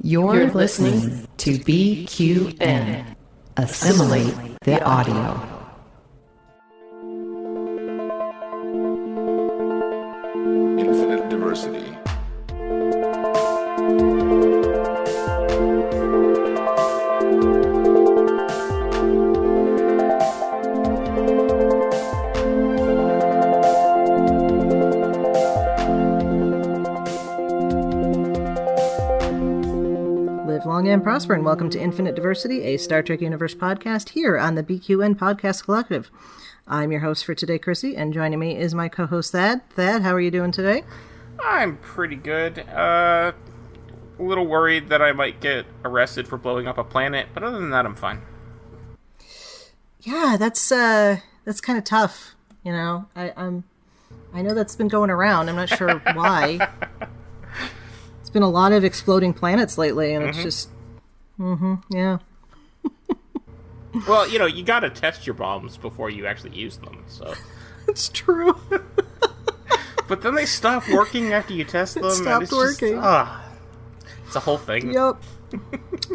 You're listening to BQN. Assimilate the audio. Infinite diversity. Live long and prosper, and welcome to Infinite Diversity, a Star Trek Universe podcast here on the BQN Podcast Collective. I'm your host for today, Chrissie, and joining me is my co-host, Thad. Thad, how are you doing today? I'm pretty good. A little worried that I might get arrested for blowing up a planet, but other than that, I'm fine. Yeah, that's kind of tough. You know, I know that's been going around. I'm not sure why. It's been a lot of exploding planets lately, and it's just, yeah. Well, you know, you gotta test your bombs before you actually use them, so. It's true. But then they stop working after you test them. It stopped working. It's a whole thing. Yep.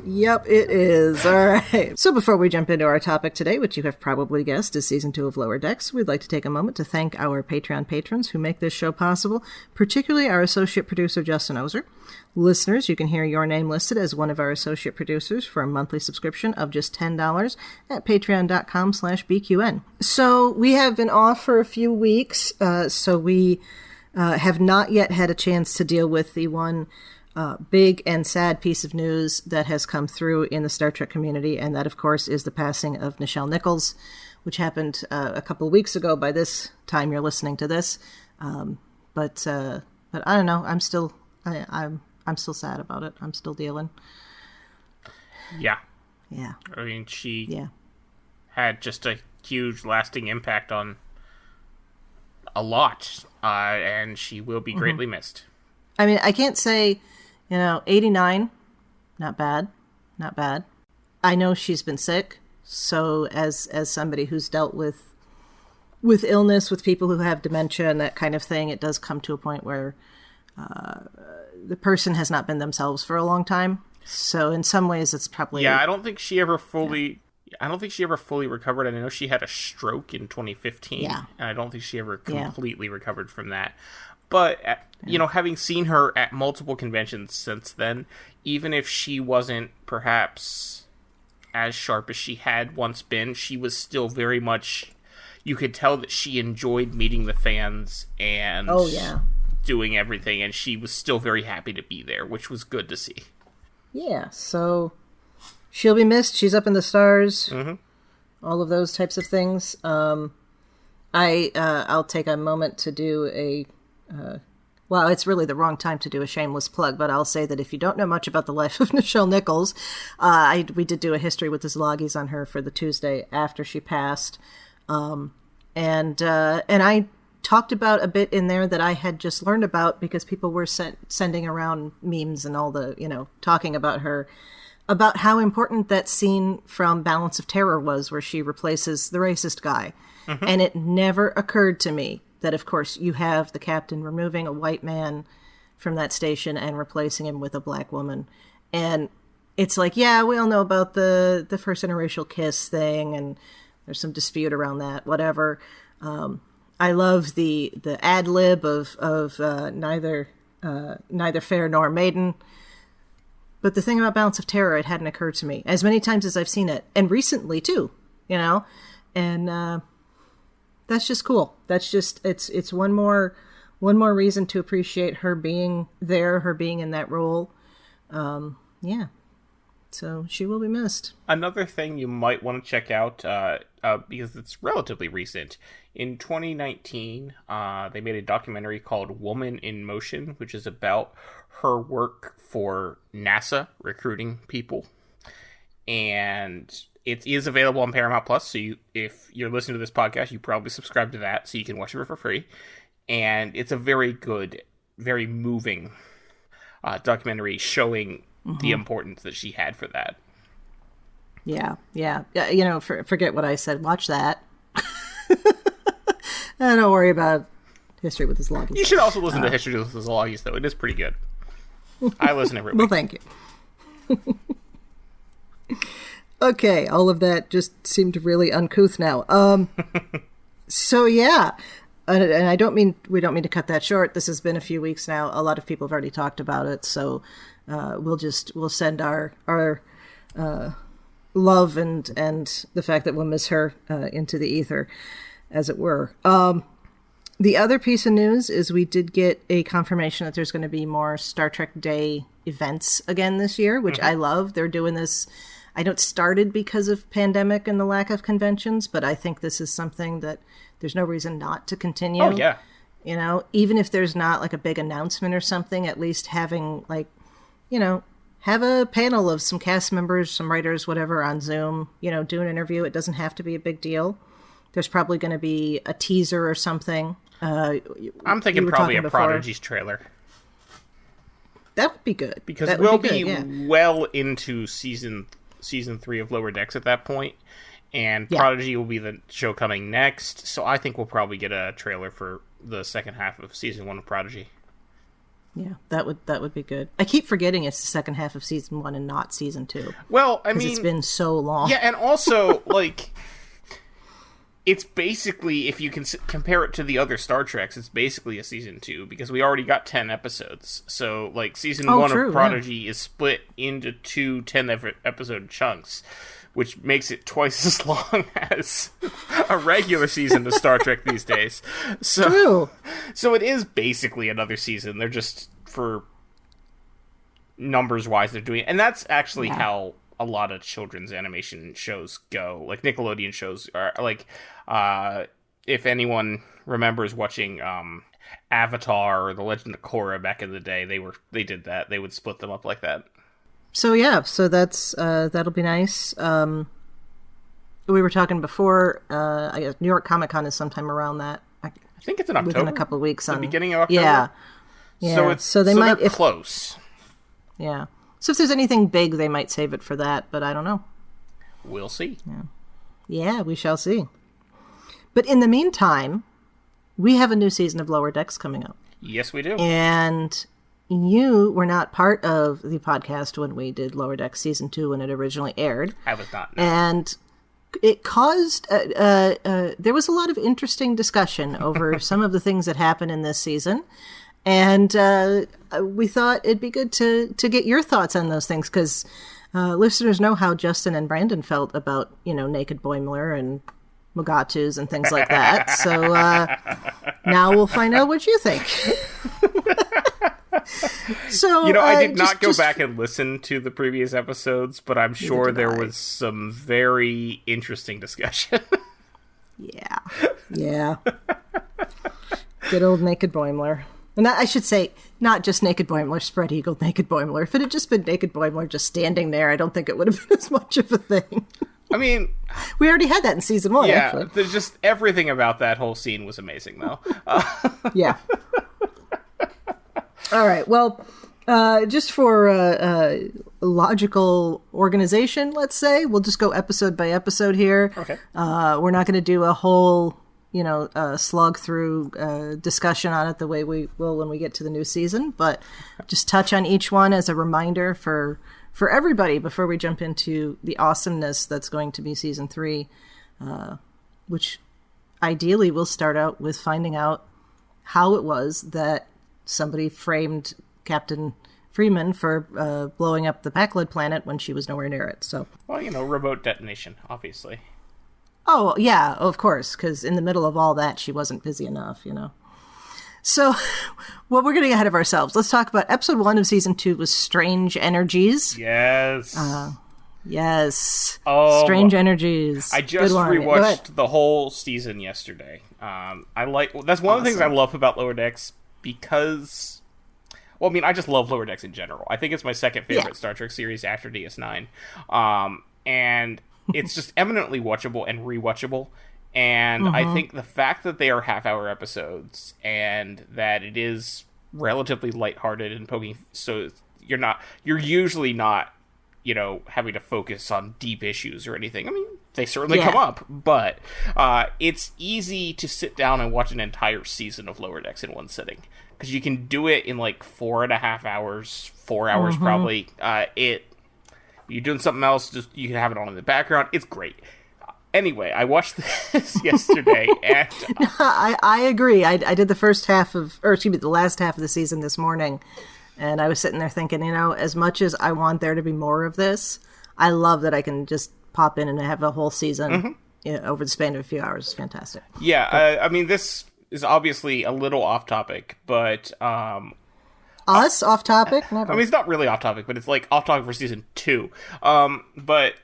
Yep, it is. All right. So before we jump into our topic today, which you have probably guessed is Season 2 of Lower Decks, we'd like to take a moment to thank our Patreon patrons who make this show possible, particularly our associate producer, Justin Oser. Listeners, you can hear your name listed as one of our associate producers for a monthly subscription of just $10 at patreon.com/BQN. So we have been off for a few weeks, so we have not yet had a chance to deal with the one big and sad piece of news that has come through in the Star Trek community, and that, of course, is the passing of Nichelle Nichols, which happened a couple of weeks ago. By this time, you're listening to this, but I don't know. I'm still sad about it. I'm still dealing. Yeah. Yeah. I mean, she had just a huge, lasting impact on a lot, and she will be greatly missed. I mean, I can't say, 89, not bad. I know she's been sick, so as somebody who's dealt with illness, with people who have dementia and that kind of thing, it does come to a point where the person has not been themselves for a long time. So in some ways, it's probably... Yeah, I don't think she ever fully... I don't think she ever fully recovered. I know she had a stroke in 2015, and I don't think she ever completely recovered from that. But, having seen her at multiple conventions since then, even if she wasn't perhaps as sharp as she had once been, she was still very much... You could tell that she enjoyed meeting the fans and doing everything, and she was still very happy to be there, which was good to see. Yeah, so she'll be missed. She's up in the stars. All of those types of things. I'll take a moment to do a... well, it's really the wrong time to do a shameless plug, but I'll say that if you don't know much about the life of Nichelle Nichols, we did do a history with the Szilagys on her for the Tuesday after she passed. And I talked about a bit in there that I had just learned about because people were sending around memes and all the, talking about her, about how important that scene from Balance of Terror was where she replaces the racist guy. And it never occurred to me that, of course, you have the captain removing a white man from that station and replacing him with a black woman. And it's like, yeah, we all know about the first interracial kiss thing, and there's some dispute around that, whatever. I love the ad-lib of neither fair nor maiden. But the thing about Balance of Terror, it hadn't occurred to me as many times as I've seen it, and recently too, and that's just cool. That's just it's one more reason to appreciate her being there, her being in that role. So she will be missed. Another thing you might want to check out, because it's relatively recent. In 2019, they made a documentary called Woman in Motion, which is about her work for NASA recruiting people. And it is available on Paramount Plus, so if you're listening to this podcast, you probably subscribe to that, so you can watch it for free. And it's a very good, very moving documentary showing the importance that she had for that. Yeah. Forget what I said. Watch that. Don't worry about History with the Szilagys. You should also listen to History with the Szilagys, though. It is pretty good. I listen every week. Well, thank you. Okay, all of that just seemed really uncouth now. So yeah, and we don't mean to cut that short. This has been a few weeks now. A lot of people have already talked about it, so we'll send our love and the fact that we'll miss her into the ether, as it were. The other piece of news is we did get a confirmation that there's going to be more Star Trek Day events again this year, which I love. They're doing this. I know it started because of pandemic and the lack of conventions, but I think this is something that there's no reason not to continue. Oh, yeah. You know, even if there's not like a big announcement or something, at least having like, you know, have a panel of some cast members, some writers, whatever, on Zoom, you know, do an interview. It doesn't have to be a big deal. There's probably going to be a teaser or something. I'm thinking probably a Prodigy's trailer. That would be good. Because we'll be well into season 3 of Lower Decks at that point, and Prodigy will be the show coming next, so I think we'll probably get a trailer for the second half of season 1 of Prodigy. Yeah, that would be good. I keep forgetting it's the second half of season 1 and not season 2. Well, I mean, it's been so long. Yeah, and also, like, it's basically, if you can compare it to the other Star Treks, it's basically a season 2, because we already got 10 episodes. So, like, season 1 of Prodigy is split into 2 10-episode chunks, which makes it twice as long as a regular season of Star Trek these days. So it is basically another season. They're just, for numbers-wise, they're doing it. And that's actually how a lot of children's animation shows go. Like, Nickelodeon shows are, like, if anyone remembers watching Avatar or The Legend of Korra back in the day, they did that. They would split them up like that. So yeah, that's that'll be nice. We were talking before. I guess New York Comic Con is sometime around that. I think it's in October. Within a couple of weeks, the beginning of October. Yeah. So they're close. Yeah. So if there's anything big, they might save it for that, but I don't know. We'll see. Yeah, we shall see. But in the meantime, we have a new season of Lower Decks coming up. Yes, we do. And you were not part of the podcast when we did Lower Decks Season 2 when it originally aired. I was not. No. And it caused... there was a lot of interesting discussion over some of the things that happened in this season. And we thought it'd be good to get your thoughts on those things, because listeners know how Justin and Brandon felt about, you know, Naked Boimler and Mugatus and things like that. So now we'll find out what you think. So, you know, I did not go back and listen to the previous episodes, but I'm sure there was some very interesting discussion. Yeah. Good old Naked Boimler. And I should say, not just Naked Boimler, spread eagled Naked Boimler. If it had just been Naked Boimler just standing there, I don't think it would have been as much of a thing. I mean, we already had that in season 1, actually. There's just everything about that whole scene was amazing, though. Yeah. All right. Well, just for logical organization, let's say, we'll just go episode by episode here. Okay. We're not going to do a whole, you know, slog through discussion on it the way we will when we get to the new season, but just touch on each one as a reminder for everybody before we jump into the awesomeness that's going to be season 3, which ideally we'll start out with finding out how it was that somebody framed Captain Freeman for blowing up the Backlid planet when she was nowhere near it. So, well, you know, remote detonation, obviously. Oh, yeah, of course, because in the middle of all that, she wasn't busy enough, you know. So, well, we're getting ahead of ourselves. Let's talk about episode 1 of season 2 was Strange Energies. Yes. Yes. Oh, Strange Energies. I just rewatched the whole season yesterday. That's one of the things I love about Lower Decks, because, well, I mean, I just love Lower Decks in general. I think it's my second favorite Star Trek series after DS9. And it's just eminently watchable and rewatchable. And I think the fact that they are half-hour episodes and that it is relatively lighthearted and poking, so you're usually not, you know, having to focus on deep issues or anything. I mean, they certainly come up, but it's easy to sit down and watch an entire season of Lower Decks in one sitting, because you can do it in like 4.5 hours, 4 hours probably. you're doing something else, just you can have it on in the background. It's great. Anyway, I watched this yesterday, and I agree. I did the last half of the season this morning, and I was sitting there thinking, as much as I want there to be more of this, I love that I can just pop in and have a whole season over the span of a few hours. It's fantastic. Yeah, I mean, this is obviously a little off topic, but us off topic? Never. I mean, it's not really off topic, but it's like off topic for season 2. But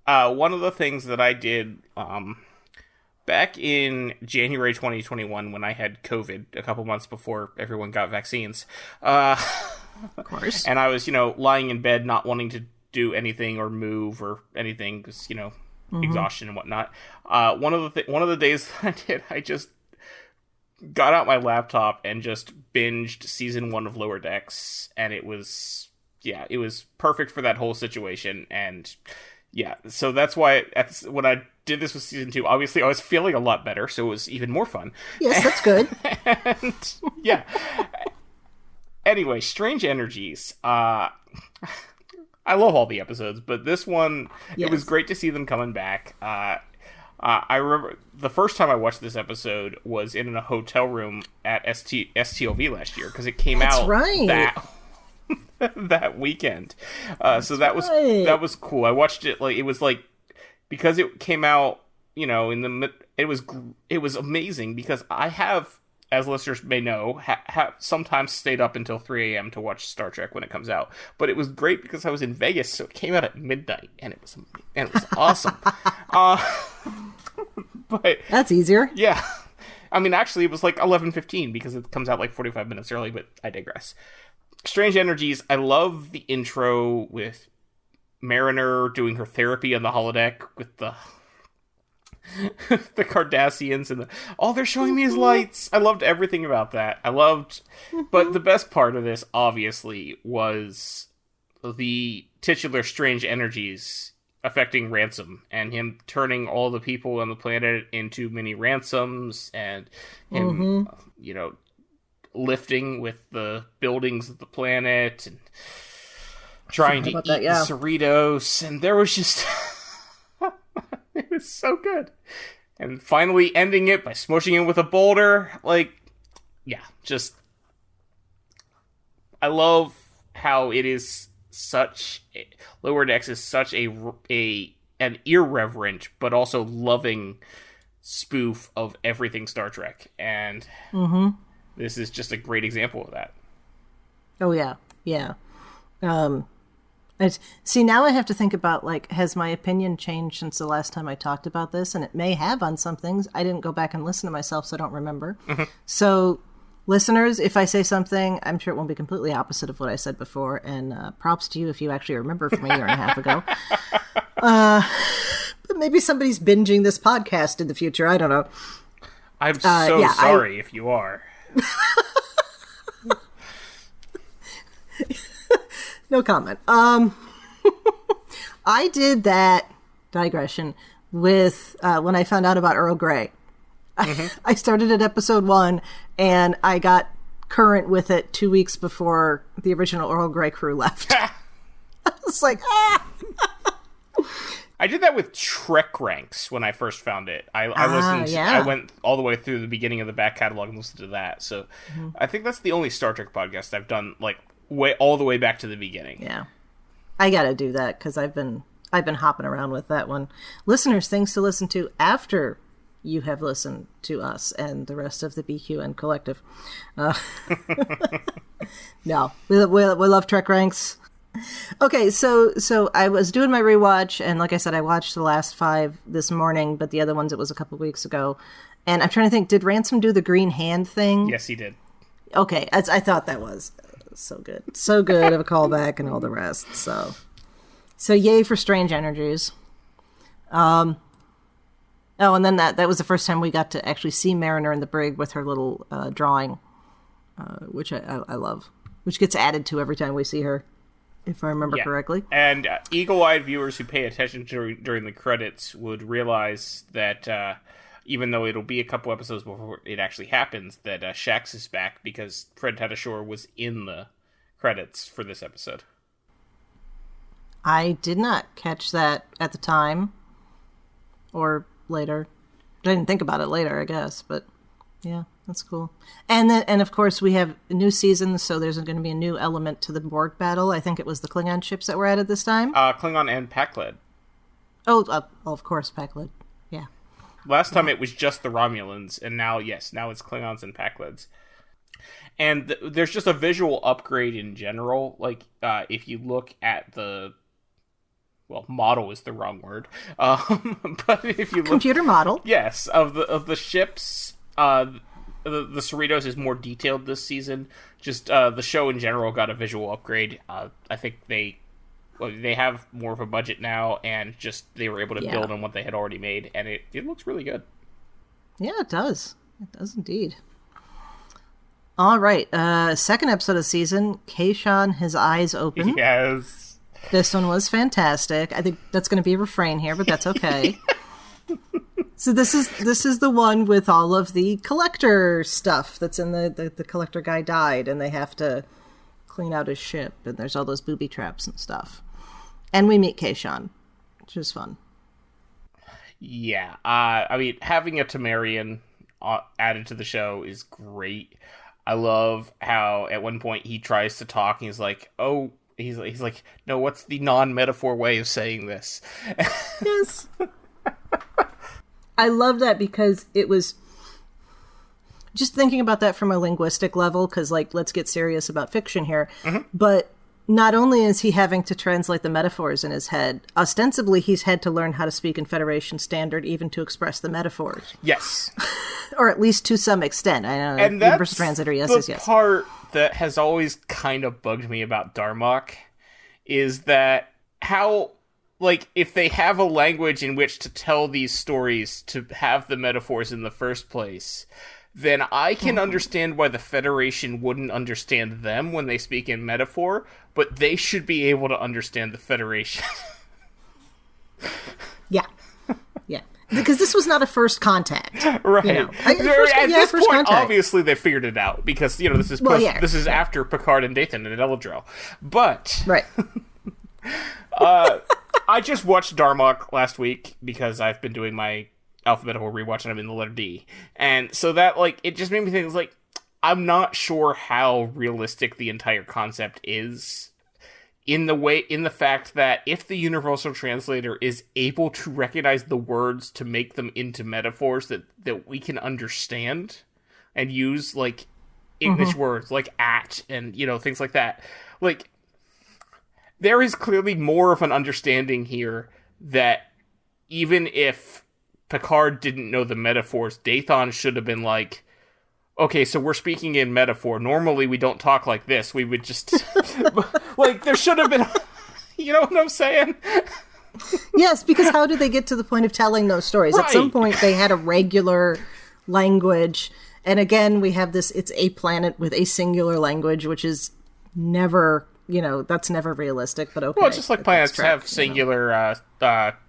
one of the things that I did back in January 2021, when I had COVID a couple months before everyone got vaccines, of course, and I was lying in bed not wanting to do anything or move or anything because exhaustion and whatnot. One of the days that I did, I just got out my laptop and just binged season 1 of Lower Decks, and it was perfect for that whole situation. And so that's why when I did this with season 2, obviously I was feeling a lot better, so it was even more fun. Yes, that's good. And anyway, Strange Energies. I love all the episodes, but this one, It was great to see them coming back. I remember the first time I watched this episode was in a hotel room at STLV last year, because it came out that weekend. So that was cool. I watched it because it came out, it was amazing, because I have, as listeners may know, have sometimes stayed up until 3 a.m. to watch Star Trek when it comes out. But it was great because I was in Vegas, so it came out at midnight, and it was awesome. But that's easier. Yeah. I mean, actually, it was like 11:15 because it comes out like 45 minutes early, but I digress. Strange Energies, I love the intro with Mariner doing her therapy on the holodeck with the Cardassians and all they're showing me is lights. I loved everything about that. But the best part of this, obviously, was the titular Strange Energies affecting Ransom, and him turning all the people on the planet into mini ransoms, and him, lifting with the buildings of the planet, and trying to eat the Cerritos, and there was just... it was so good. And finally ending it by smushing him with a boulder. I love how it is Lower Decks is such an irreverent but also loving spoof of everything Star Trek, and this is just a great example of that. Oh yeah. See, now I have to think about, has my opinion changed since the last time I talked about this? And it may have on some things. I didn't go back and listen to myself, so I don't remember. So, listeners, if I say something, I'm sure it won't be completely opposite of what I said before. And props to you if you actually remember from a year and a half ago. But maybe somebody's binging this podcast in the future. I don't know. I'm sorry if you are. No comment. I did that digression with when I found out about Earl Grey. I started at episode 1, and I got current with it 2 weeks before the original Earl Grey crew left. I was like, I did that with Trek Ranks when I first found it. I listened. I went all the way through the beginning of the back catalog and listened to that. So I think that's the only Star Trek podcast I've done all the way back to the beginning. Yeah, I gotta do that because I've been hopping around with that one. Listeners, things to listen to after you have listened to us and the rest of the BQN collective. No, we love Trek Ranks. Okay, so I was doing my rewatch, and like I said, I watched the last 5 this morning, but the other ones, it was a couple weeks ago. And I'm trying to think, did Ransom do the green hand thing? Yes, he did. Okay, I thought that was so good. So good of a callback and all the rest. So yay for Strange Energies. Oh, and then that was the first time we got to actually see Mariner in the brig with her little drawing, which I love, which gets added to every time we see her, if I remember correctly. And eagle-eyed viewers who pay attention during the credits would realize that even though it'll be a couple episodes before it actually happens, that Shax is back because Fred Tatasciore was in the credits for this episode. I did not catch that at the time or later. I didn't think about it later, I guess, but yeah, that's cool. And then, and of course, we have a new season, so there's going to be a new element to the Borg battle. I think it was the Klingon ships that were added this time. Klingon and Pakled. Oh, of course, Pakled. Yeah. Last time it was just the Romulans, and now it's Klingons and Pakleds. And there's just a visual upgrade in general. Like, if you look at the... Well, model is the wrong word. But if you look... Computer model. Yes, of the ships... the Cerritos is more detailed this season. Just the show in general got a visual upgrade. I think they have more of a budget now, and just they were able to build on what they had already made, and it looks really good. Yeah, it does. It does indeed. All right, second episode of the season, Keishon, His Eyes Open. Yes. This one was fantastic. I think that's going to be a refrain here, but that's okay. So this is the one with all of the collector stuff that's in the collector guy died, and they have to clean out his ship, and there's all those booby traps and stuff. And we meet Keishon, which is fun. Yeah, I mean, having a Temerian added to the show is great. I love how at one point he tries to talk, and he's like, "Oh." He's like, no, what's the non-metaphor way of saying this? Yes. I love that because it was just thinking about that from a linguistic level, because, like, let's get serious about fiction here. Mm-hmm. But not only is he having to translate the metaphors in his head, ostensibly he's had to learn how to speak in Federation Standard even to express the metaphors. Yes. Or at least to some extent. I know, and Universal Translator, yes, yes. yes. Part that has always kind of bugged me about Darmok is that how, like, if they have a language in which to tell these stories to have the metaphors in the first place, then I can understand why the Federation wouldn't understand them when they speak in metaphor, but they should be able to understand the Federation. Yeah. Yeah. Because this was not a first contact. Right. You know. At this point, contact. Obviously, they figured it out, because, you know, this is this is after Picard and Dathan and Eladril. But... Right. I just watched Darmok last week, because I've been doing my alphabetical rewatch, and I'm in the letter D. And so that, like, it just made me think, like, I'm not sure how realistic the entire concept is, in the fact that if the Universal Translator is able to recognize the words to make them into metaphors that we can understand and use, like, English words like at and, you know, things like that, like, there is clearly more of an understanding here that even if Picard didn't know the metaphors, Dathan should have been like, okay, so we're speaking in metaphor. Normally we don't talk like this. We would just... like, there should have been... You know what I'm saying? Yes, because how did they get to the point of telling those stories? Right. At some point they had a regular language. And again, we have this, it's a planet with a singular language, which is never... You know, that's never realistic, but okay. Well, it's just like planets have singular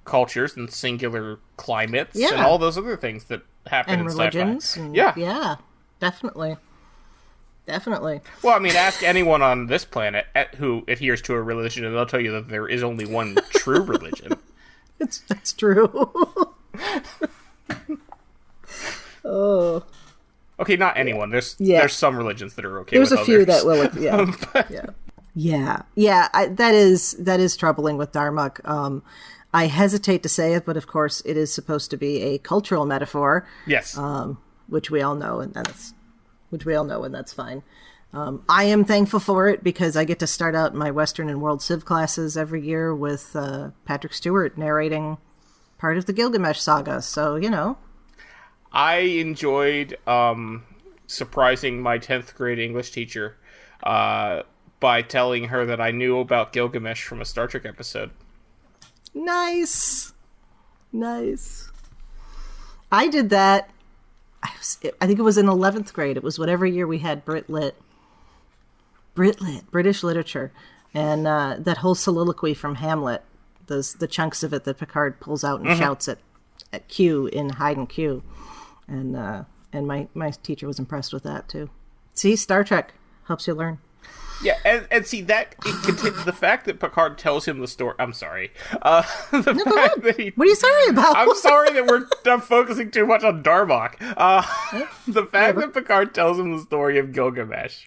cultures and singular climates and all those other things that happen in religions sci-fi. And religions. Yeah, definitely. Definitely. Well, I mean, ask anyone on this planet who adheres to a religion, and they'll tell you that there is only one true religion. That's true. Oh. Okay, not anyone. There's some religions that are okay There's with a few others. that will, yeah. Yeah. That is troubling with Darmok. I hesitate to say it, but of course it is supposed to be a cultural metaphor. Yes. Which we all know, and that's fine. I am thankful for it because I get to start out my Western and World Civ classes every year with Patrick Stewart narrating part of the Gilgamesh saga. So, you know. I enjoyed surprising my 10th grade English teacher by telling her that I knew about Gilgamesh from a Star Trek episode. Nice. I did that. I think it was in 11th grade. It was whatever year we had Brit Lit, British literature, and that whole soliloquy from Hamlet, the chunks of it that Picard pulls out and shouts at Q in Hide and Q, and my teacher was impressed with that too. See, Star Trek helps you learn. Yeah, and see that the fact that Picard tells him the story. I'm sorry. That what are you sorry about? I'm sorry that I'm focusing too much on Darmok. The fact that Picard tells him the story of Gilgamesh,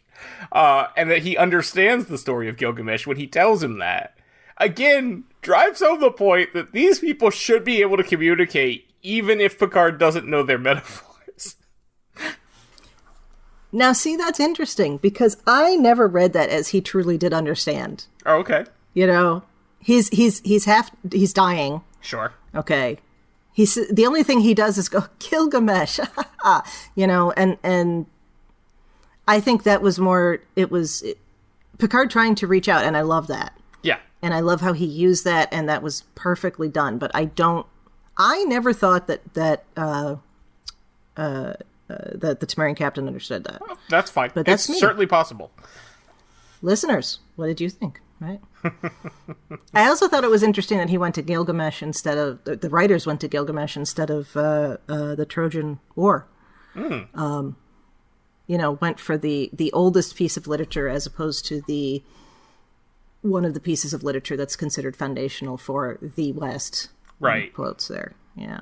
and that he understands the story of Gilgamesh when he tells him that, again, drives home the point that these people should be able to communicate, even if Picard doesn't know their metaphors. Now, see, that's interesting, because I never read that as he truly did understand. Oh, okay. You know, he's dying. Sure. Okay. The only thing he does is go, Gilgamesh, you know, and I think that was more, Picard trying to reach out, and I love that. Yeah. And I love how he used that, and that was perfectly done, but I never thought that the Temerian captain understood that. Well, that's fine. But that's certainly possible. Listeners, what did you think? Right. I also thought it was interesting that he went to Gilgamesh instead of the writers went to Gilgamesh instead of the Trojan War. You know, went for the oldest piece of literature as opposed to one of the pieces of literature that's considered foundational for the West. Right. Quotes there. Yeah.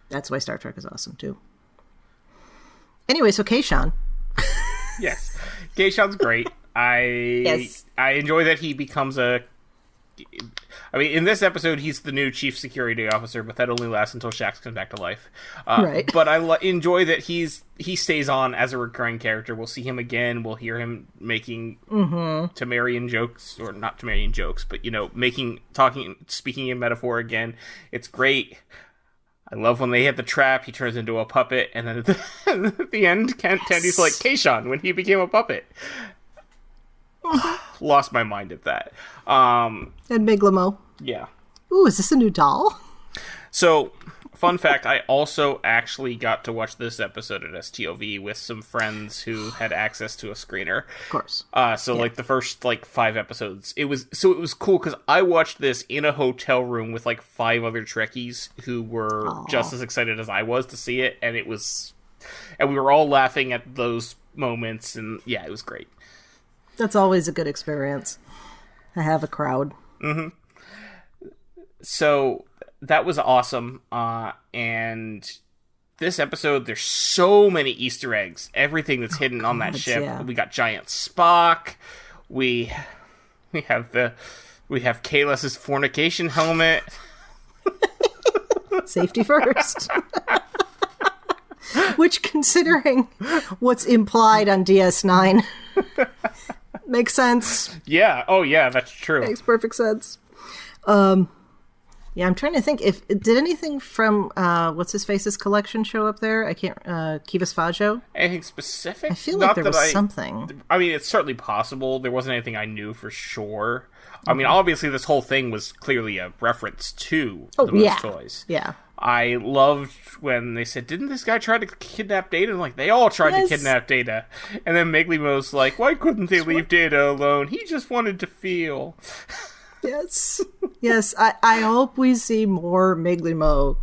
That's why Star Trek is awesome, too. Anyway, so Kayshawn. Yes. Kayshawn's great. I enjoy that he becomes in this episode, he's the new chief security officer, but that only lasts until Shax comes back to life. Right. But I enjoy that he stays on as a recurring character. We'll see him again. We'll hear him making Temerian jokes, or not Temerian jokes, but, you know, speaking in metaphor again. It's great. I love when they hit the trap, he turns into a puppet, and then at the end, Tandy's like, Kayshawn, when he became a puppet. Lost my mind at that. And Miglamo. Yeah. Ooh, is this a new doll? So, fun fact, I also actually got to watch this episode at STOV with some friends who had access to a screener. Of course. Like the first 5 episodes, it was cool because I watched this in a hotel room with 5 other Trekkies who were just as excited as I was to see it, and we were all laughing at those moments, and yeah, it was great. That's always a good experience. I have a crowd. Mm-hmm. So that was awesome. And this episode, there's so many Easter eggs. Everything that's hidden on that ship. Yeah. We got giant Spock. We have Kahless's fornication helmet. Safety first. Which, considering what's implied on DS9, makes sense. Yeah. Oh, yeah. That's true. Makes perfect sense. Yeah, I'm trying to think did anything from what's his face's collection show up there? I can't. Kivas Fajo. Anything specific? I feel like there was something. I mean, it's certainly possible. There wasn't anything I knew for sure. I mean, obviously, this whole thing was clearly a reference to the Moose Toys. Yeah. I loved when they said, didn't this guy try to kidnap Data? I'm like, they all tried to kidnap Data. And then Miglimo's like, why couldn't they leave Data alone? He just wanted to feel. Yes. Yes, I hope we see more Miglimo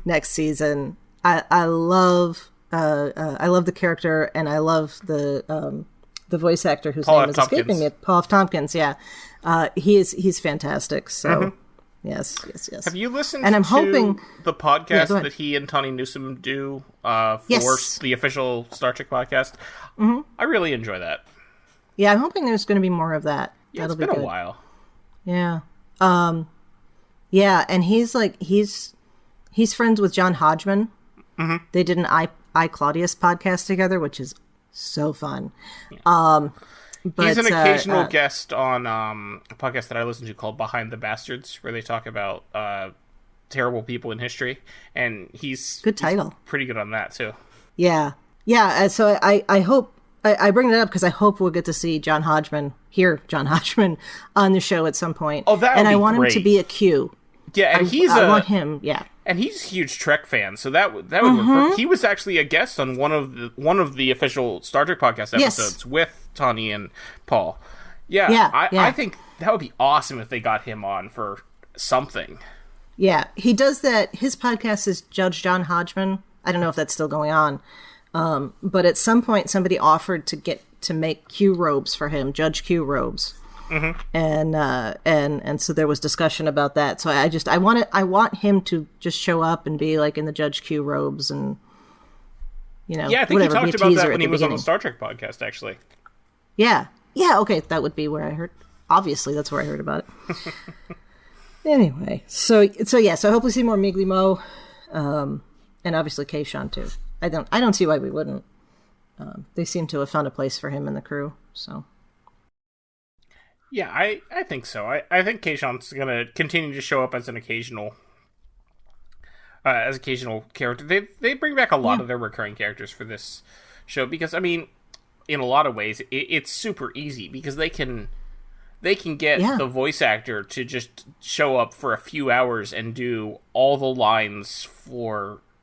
next season. I love the character, and I love the voice actor whose name is escaping me. Paul F. Tompkins, yeah. He's fantastic, so... Yes. Have you listened and I'm to hoping... the podcast that he and Tawny Newsome do for the official Star Trek podcast? Mm-hmm. I really enjoy that. Yeah, I'm hoping there's going to be more of that. Yeah, That'll it's been be a while. Yeah. Yeah, and he's friends with John Hodgman. Mm-hmm. They did an I Claudius podcast together, which is so fun. Yeah. But, he's an occasional guest on a podcast that I listen to called Behind the Bastards, where they talk about terrible people in history, and he's pretty good on that too. Yeah. So I hope I bring that up because I hope we'll get to see John Hodgman on the show at some point. Oh, that would and be I want great. him to be a Q. Yeah, and I want him. Yeah. And he's a huge Trek fan, so that would work. He was actually a guest on one of the official Star Trek podcast episodes with Tawny and Paul. Yeah, I think that would be awesome if they got him on for something. Yeah, he does that. His podcast is Judge John Hodgman. I don't know if that's still going on, But at some point, somebody offered to make Q robes for him, Judge Q robes. Mm-hmm. And so there was discussion about that. So I want him to just show up and be like in the Judge Q robes and, yeah, I think he talked about that when he was on the Star Trek podcast, actually. Yeah. Okay, that would be where I heard. Obviously, that's where I heard about it. Anyway, so I hope we see more Miglimo, and obviously Keishan too. I don't see why we wouldn't. They seem to have found a place for him in the crew. So. Yeah, I think so. I think Keishan's going to continue to show up as an occasional character. They bring back a lot of their recurring characters for this show because, I mean, in a lot of ways, it's super easy because they can get the voice actor to just show up for a few hours and do all the lines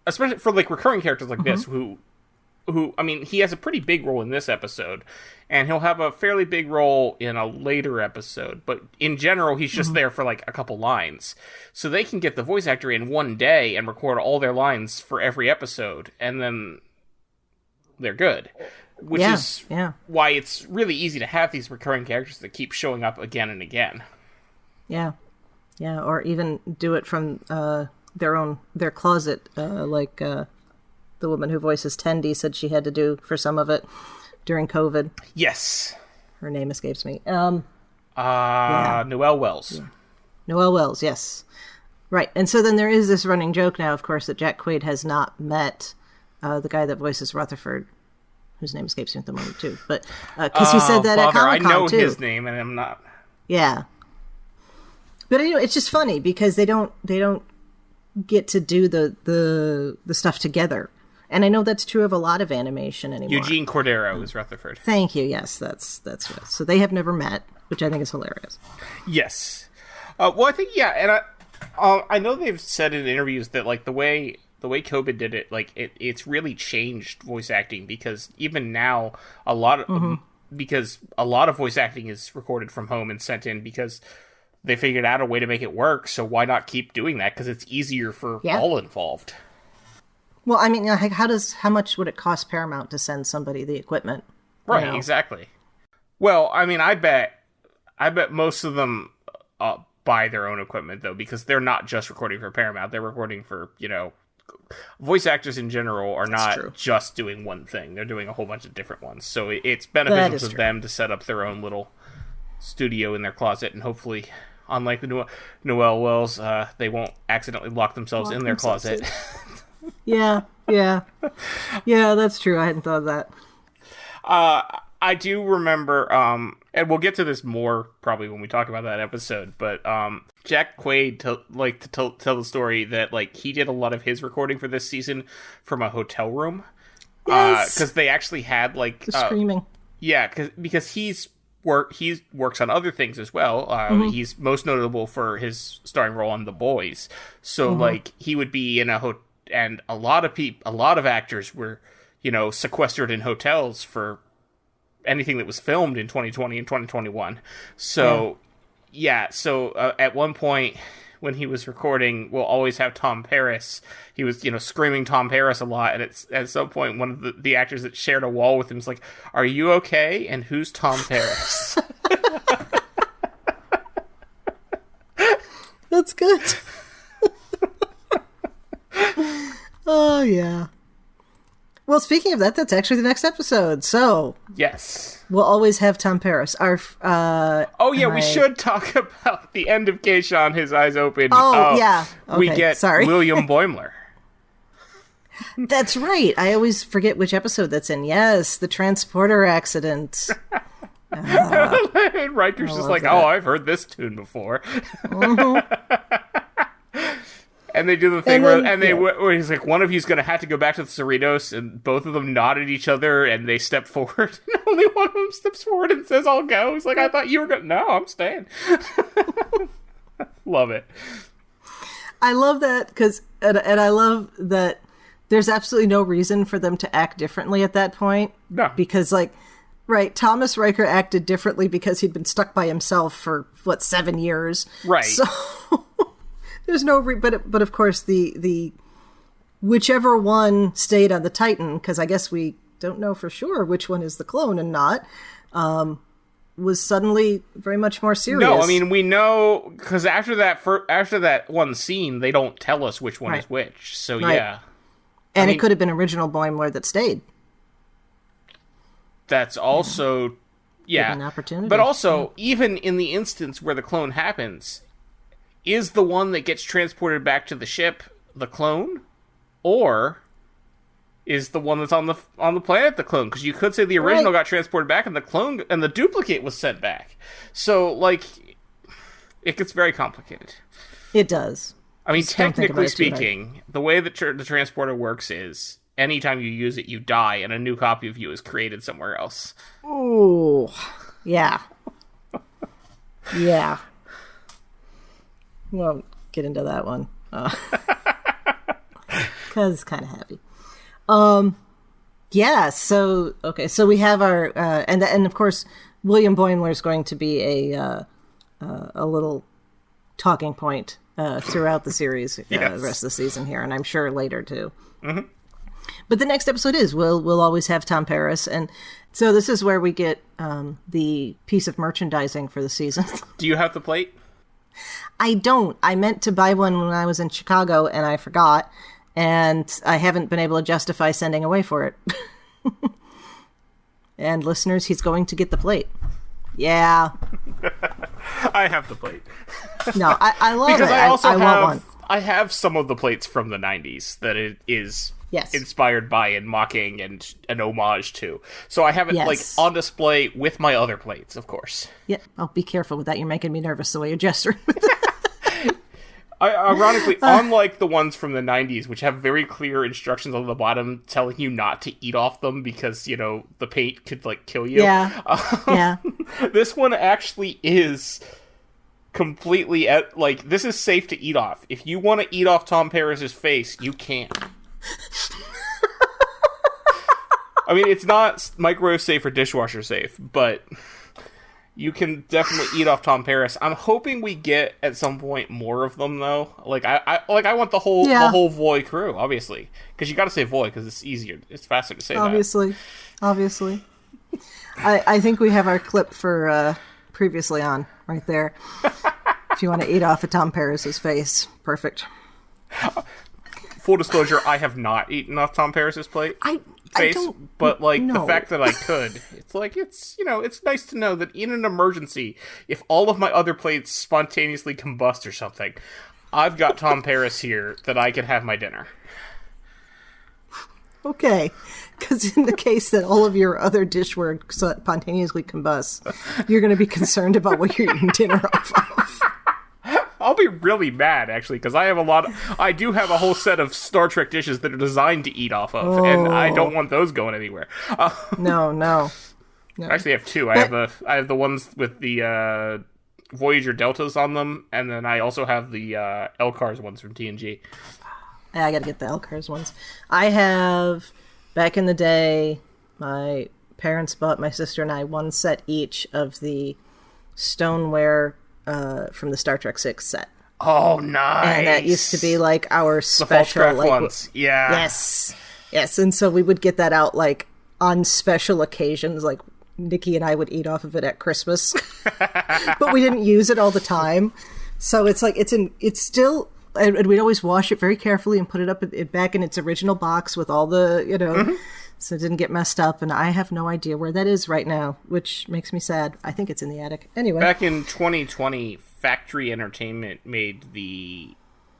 especially for like recurring characters like this who I mean, he has a pretty big role in this episode, and he'll have a fairly big role in a later episode, but in general, he's just there for like a couple lines. So they can get the voice actor in one day and record all their lines for every episode, and then they're good. Which is why it's really easy to have these recurring characters that keep showing up again and again. Yeah, or even do it from their closet, like the woman who voices Tendi said she had to do for some of it during COVID. Yes. Her name escapes me. Noelle Wells. Yeah. Noelle Wells, yes. Right, and so then there is this running joke now, of course, that Jack Quaid has not met the guy that voices Rutherford, whose name escapes me at the moment, too. But, because he said that at Comic-Con, I know too. His name, and I'm not... Yeah. But, it's just funny, because they don't get to do the stuff together. And I know that's true of a lot of animation anymore. Eugene Cordero is Rutherford. Thank you. Yes, that's right. So they have never met, which I think is hilarious. Yes. Well, I think and I know they've said in interviews that like the way COVID did it, like it's really changed voice acting because even now because a lot of voice acting is recorded from home and sent in because they figured out a way to make it work. So why not keep doing that? Because it's easier for all involved. Well, I mean, how much would it cost Paramount to send somebody the equipment? Right, exactly. Well, I mean, I bet most of them buy their own equipment though, because they're not just recording for Paramount; they're recording for voice actors in general are not just doing one thing; they're doing a whole bunch of different ones. So it's beneficial to them to set up their own little studio in their closet, and hopefully, unlike the Noelle Wells, they won't accidentally lock themselves in their closet. Yeah, that's true. I hadn't thought of that. I do remember, and we'll get to this more probably when we talk about that episode, but Jack Quaid tell the story that like he did a lot of his recording for this season from a hotel room. Yes, because they actually had like screaming. Yeah, because he works on other things as well. He's most notable for his starring role on The Boys. So like he would be in a hotel. And a lot of actors were, sequestered in hotels for anything that was filmed in 2020 and 2021. So, at one point when he was recording, we'll always have Tom Paris. He was, screaming Tom Paris a lot. And at some point, one of the actors that shared a wall with him was like, "Are you okay? And who's Tom Paris?" That's good. Oh, yeah. Well, speaking of that, that's actually the next episode. So, yes, we'll always have Tom Paris. We should talk about the end of Keishan, his eyes open. Oh, yeah. Okay, we get William Boimler. That's right. I always forget which episode that's in. Yes, the transporter accident. And Riker's just like, that. I've heard this tune before. And they do the thing where he's like, one of you's going to have to go back to the Cerritos, and both of them nod at each other, and they step forward. And only one of them steps forward and says, "I'll go." He's like, "I thought you were going." "No, I'm staying." Love it. I love that and I love that there's absolutely no reason for them to act differently at that point. No. Because Thomas Riker acted differently because he'd been stuck by himself for 7 years. Right. So there's no but of course the whichever one stayed on the Titan, because I guess we don't know for sure which one is the clone and not, was suddenly very much more serious. No, I mean, we know, because after that one scene, they don't tell us which one is which. So, yeah. And it could have been original Boimler that stayed. That's also, Given opportunity. But also, even in the instance where the clone happens, is the one that gets transported back to the ship the clone? Or is the one that's on the planet the clone? Because you could say the original got transported back and the clone and the duplicate was sent back. So, like, it gets very complicated. It does. I mean, technically speaking, the way that the transporter works is anytime you use it, you die, and a new copy of you is created somewhere else. Ooh. Yeah. Yeah. Won't get into that one. Because it's kind of heavy. Yeah, so we have our, and of course, William Boimler is going to be a little talking point throughout the series, the rest of the season here, and I'm sure later too. Mm-hmm. But the next episode we'll always have Tom Paris, and so this is where we get the piece of merchandising for the season. Do you have the plate? I don't. I meant to buy one when I was in Chicago, and I forgot. And I haven't been able to justify sending away for it. And listeners, he's going to get the plate. Yeah. I have the plate. No, I love because it. I also want one. I have some of the plates from the 90s that it is inspired by and mocking and an homage to. So I have it like on display with my other plates, of course. Yeah. Oh, be careful with that. You're making me nervous the way you're gesturing. Ironically, unlike the ones from the 90s, which have very clear instructions on the bottom telling you not to eat off them because, you know, the paint could, like, kill you. Yeah. This one actually is completely, this is safe to eat off. If you want to eat off Tom Paris's face, you can. I mean, it's not microwave safe or dishwasher safe, but you can definitely eat off Tom Paris. I'm hoping we get at some point more of them, though. Like I want the whole Voy crew, obviously, because you got to say Voy because it's easier, it's faster to say. Obviously. I think we have our clip for previously on right there. If you want to eat off of Tom Paris's face, perfect. Full disclosure, I have not eaten off Tom Paris's face, but the fact that I could, it's nice to know that in an emergency, if all of my other plates spontaneously combust or something, I've got Tom Paris here that I can have my dinner. Okay, because in the case that all of your other dishware spontaneously combusts, you're going to be concerned about what you're eating dinner off of. I'll be really mad, actually, because I do have a whole set of Star Trek dishes that are designed to eat off of, and I don't want those going anywhere. No. Actually, I have two. I have the ones with the Voyager Deltas on them, and then I also have the LCARS ones from TNG. I gotta get the LCARS ones. I have, back in the day, my parents bought my sister and I one set each of the stoneware from the Star Trek 6 set. Oh, nice! And that used to be like our special, the ones. Yeah. Yes. And so we would get that out like on special occasions, like Nikki and I would eat off of it at Christmas, but we didn't use it all the time. So it's like it's still, and we'd always wash it very carefully and put it back in its original box with all the so it didn't get messed up, and I have no idea where that is right now, which makes me sad. I think it's in the attic. Anyway. Back in 2020, Factory Entertainment made the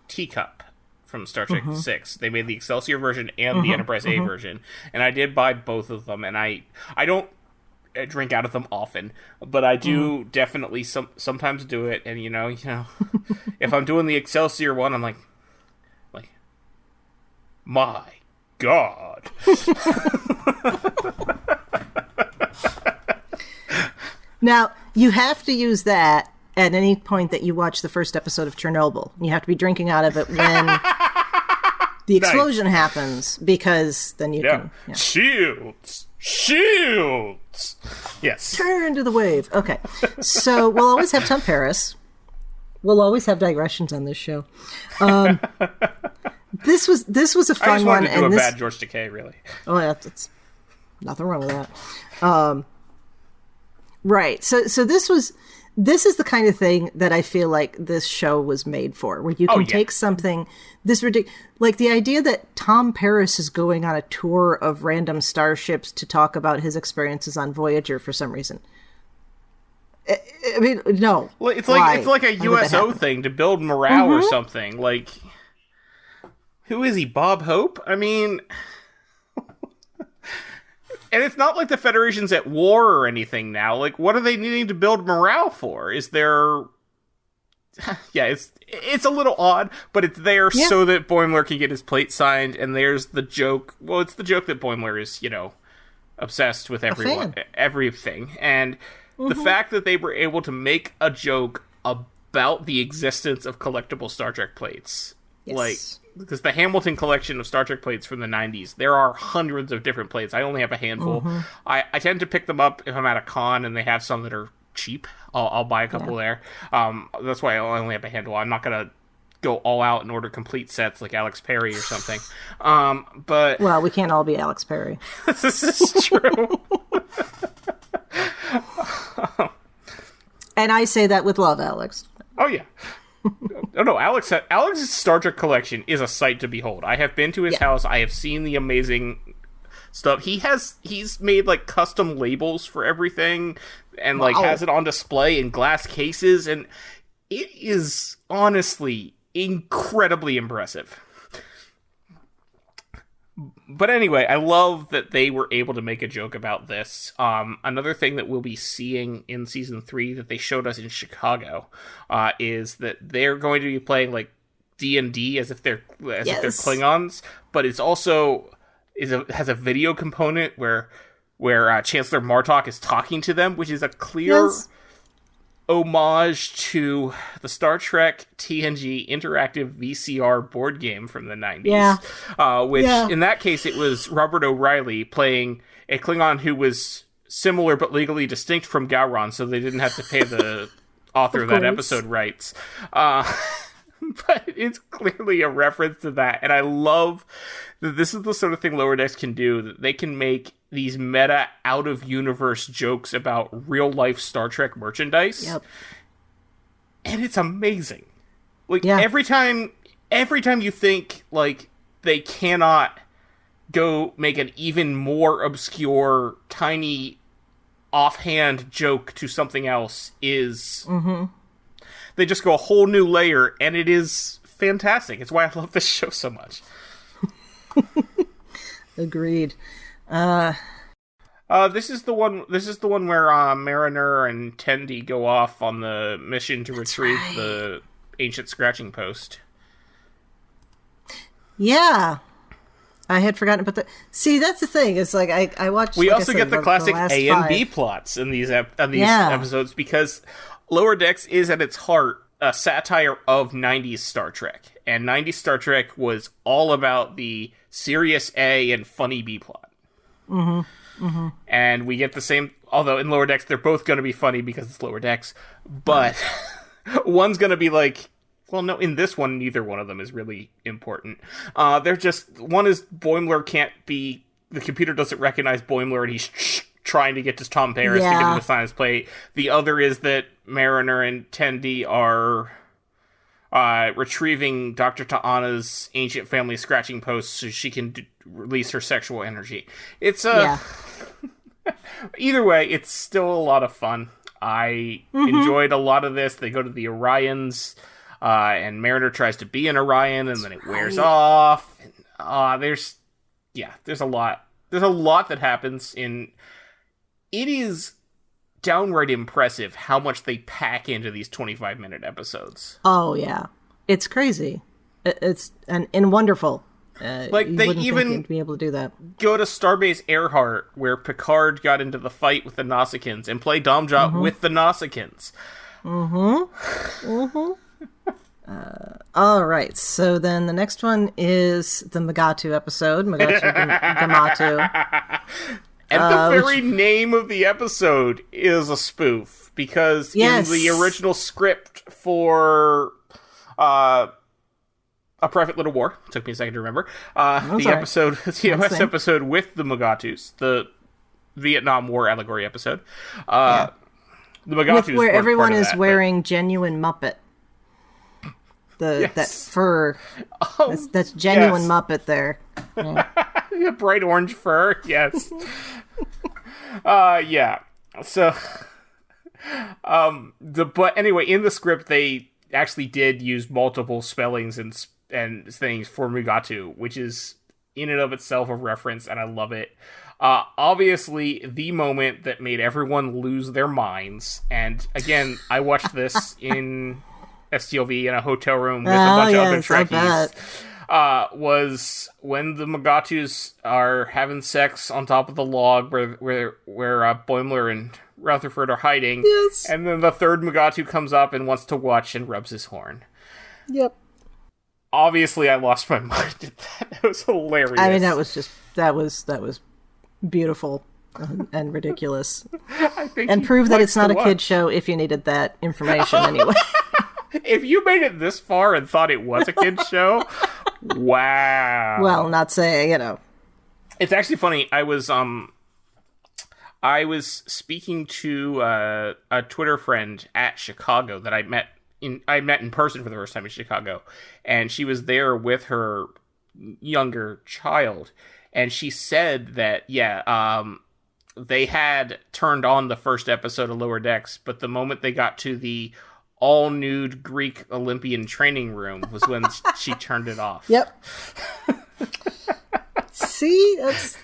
teacup from Star Trek 6. They made the Excelsior version and the Enterprise A version, and I did buy both of them, and I don't drink out of them often, but I do definitely sometimes do it, and you know, if I'm doing the Excelsior one, I'm like, my God. Now, you have to use that at any point that you watch the first episode of Chernobyl. You have to be drinking out of it when the explosion happens, because then you can... Yeah. Shields! Yes. Turn to the wave. Okay. So we'll always have Tom Paris. We'll always have digressions on this show. This was a fun I just one. wanted to do and a this, bad George Takei, really. Oh, yeah, that's nothing wrong with that. Right. So this is the kind of thing that I feel like this show was made for, where you can take something this ridiculous, like the idea that Tom Paris is going on a tour of random starships to talk about his experiences on Voyager for some reason. I mean, no. Well, it's like a USO thing to build morale or something. Like, who is he? Bob Hope? I mean, and it's not like the Federation's at war or anything now. Like, what are they needing to build morale for? Is there? Yeah, it's a little odd, but it's there so that Boimler can get his plate signed. And there's the joke. Well, it's the joke that Boimler is, obsessed with everything, and. The fact that they were able to make a joke about the existence of collectible Star Trek plates. Yes. Like, because the Hamilton collection of Star Trek plates from the 90s, there are hundreds of different plates. I only have a handful. I tend to pick them up if I'm at a con and they have some that are cheap. I'll buy a couple there. That's why I only have a handful. I'm not going to go all out and order complete sets like Alex Perry or something. But well, we can't all be Alex Perry. This is true. And I say that with love, Alex. Oh, yeah. No, Alex's Star Trek collection is a sight to behold. I have been to his house. I have seen the amazing stuff. He's made, like, custom labels for everything and, like, has it on display in glass cases, and it is honestly incredibly impressive. But anyway, I love that they were able to make a joke about this. Another thing that we'll be seeing in Season 3 that they showed us in Chicago is that they're going to be playing like D&D as if they're Klingons, but it's also has a video component where Chancellor Martok is talking to them, which is a clear homage to the Star Trek TNG interactive VCR board game from the 90s. Which, in that case, it was Robert O'Reilly playing a Klingon who was similar but legally distinct from Gowron, so they didn't have to pay the author of that episode rights. But it's clearly a reference to that, and I love that this is the sort of thing Lower Decks can do, that they can make these meta, out-of-universe jokes about real-life Star Trek merchandise. Yep. And it's amazing. Like, every time you think, like, they cannot go make an even more obscure, tiny, offhand joke to something else is... They just go a whole new layer, and it is fantastic. It's why I love this show so much. Agreed. This is the one where Mariner and Tendi go off on the mission to retrieve the ancient scratching post. Yeah. I had forgotten about that. See, that's the thing. It's like I watched. We also get the classic A and B plots in these episodes, because Lower Decks is at its heart a satire of 90s Star Trek, and 90s Star Trek was all about the serious A and funny B plot. And we get the same, although in Lower Decks they're both going to be funny because it's Lower Decks, but one's going to be like, well, no, in this one, neither one of them is really important. They're just, one is Boimler can't be, the computer doesn't recognize Boimler, and he's trying to get to Tom Paris to get him to sign his plate. The other is that Mariner and Tendi are retrieving Dr. Ta'ana's ancient family scratching post so she can release her sexual energy. It's either way, it's still a lot of fun. I enjoyed a lot of this. They go to the Orions, and Mariner tries to be an Orion, and then it wears off. And, there's a lot. There's a lot that happens in. It is downright impressive how much they pack into these 25-minute episodes. Oh yeah, it's crazy. It's and wonderful. Like they even be able to do that. Go to Starbase Earhart, where Picard got into the fight with the Nausicaans, and play Domjot with the Nausicaans. All right, so then the next one is the Magatu episode, Magatu Gamatu. And the very name of the episode is a spoof, because in the original script for A Private Little War. Took me a second to remember. The sorry. episode, the US episode with the Mugatus, the Vietnam War allegory episode. The Mugatus where everyone is that, wearing genuine Muppet. That fur. That's genuine Muppet there. Yeah. Bright orange fur. Yes. Yeah. So, but anyway, in the script, they actually did use multiple spellings and things for Mugatu, which is in and of itself a reference, and I love it. Obviously, the moment that made everyone lose their minds, and again, I watched this in STLV in a hotel room with a bunch of other Trekkies, was when the Mugatus are having sex on top of the log where Boimler and Rutherford are hiding, and then the third Mugatu comes up and wants to watch and rubs his horn. Yep. Obviously, I lost my mind at that. That was hilarious. I mean, that was beautiful and ridiculous. And prove that it's not a kid's show if you needed that information anyway. If you made it this far and thought it was a kid's show, wow. Well, not saying, It's actually funny. I was speaking to a Twitter friend at Chicago that I met in person for the first time in Chicago, and she was there with her younger child, and she said that they had turned on the first episode of Lower Decks, but the moment they got to the all-nude Greek Olympian training room was when she turned it off. Yep. See, that's,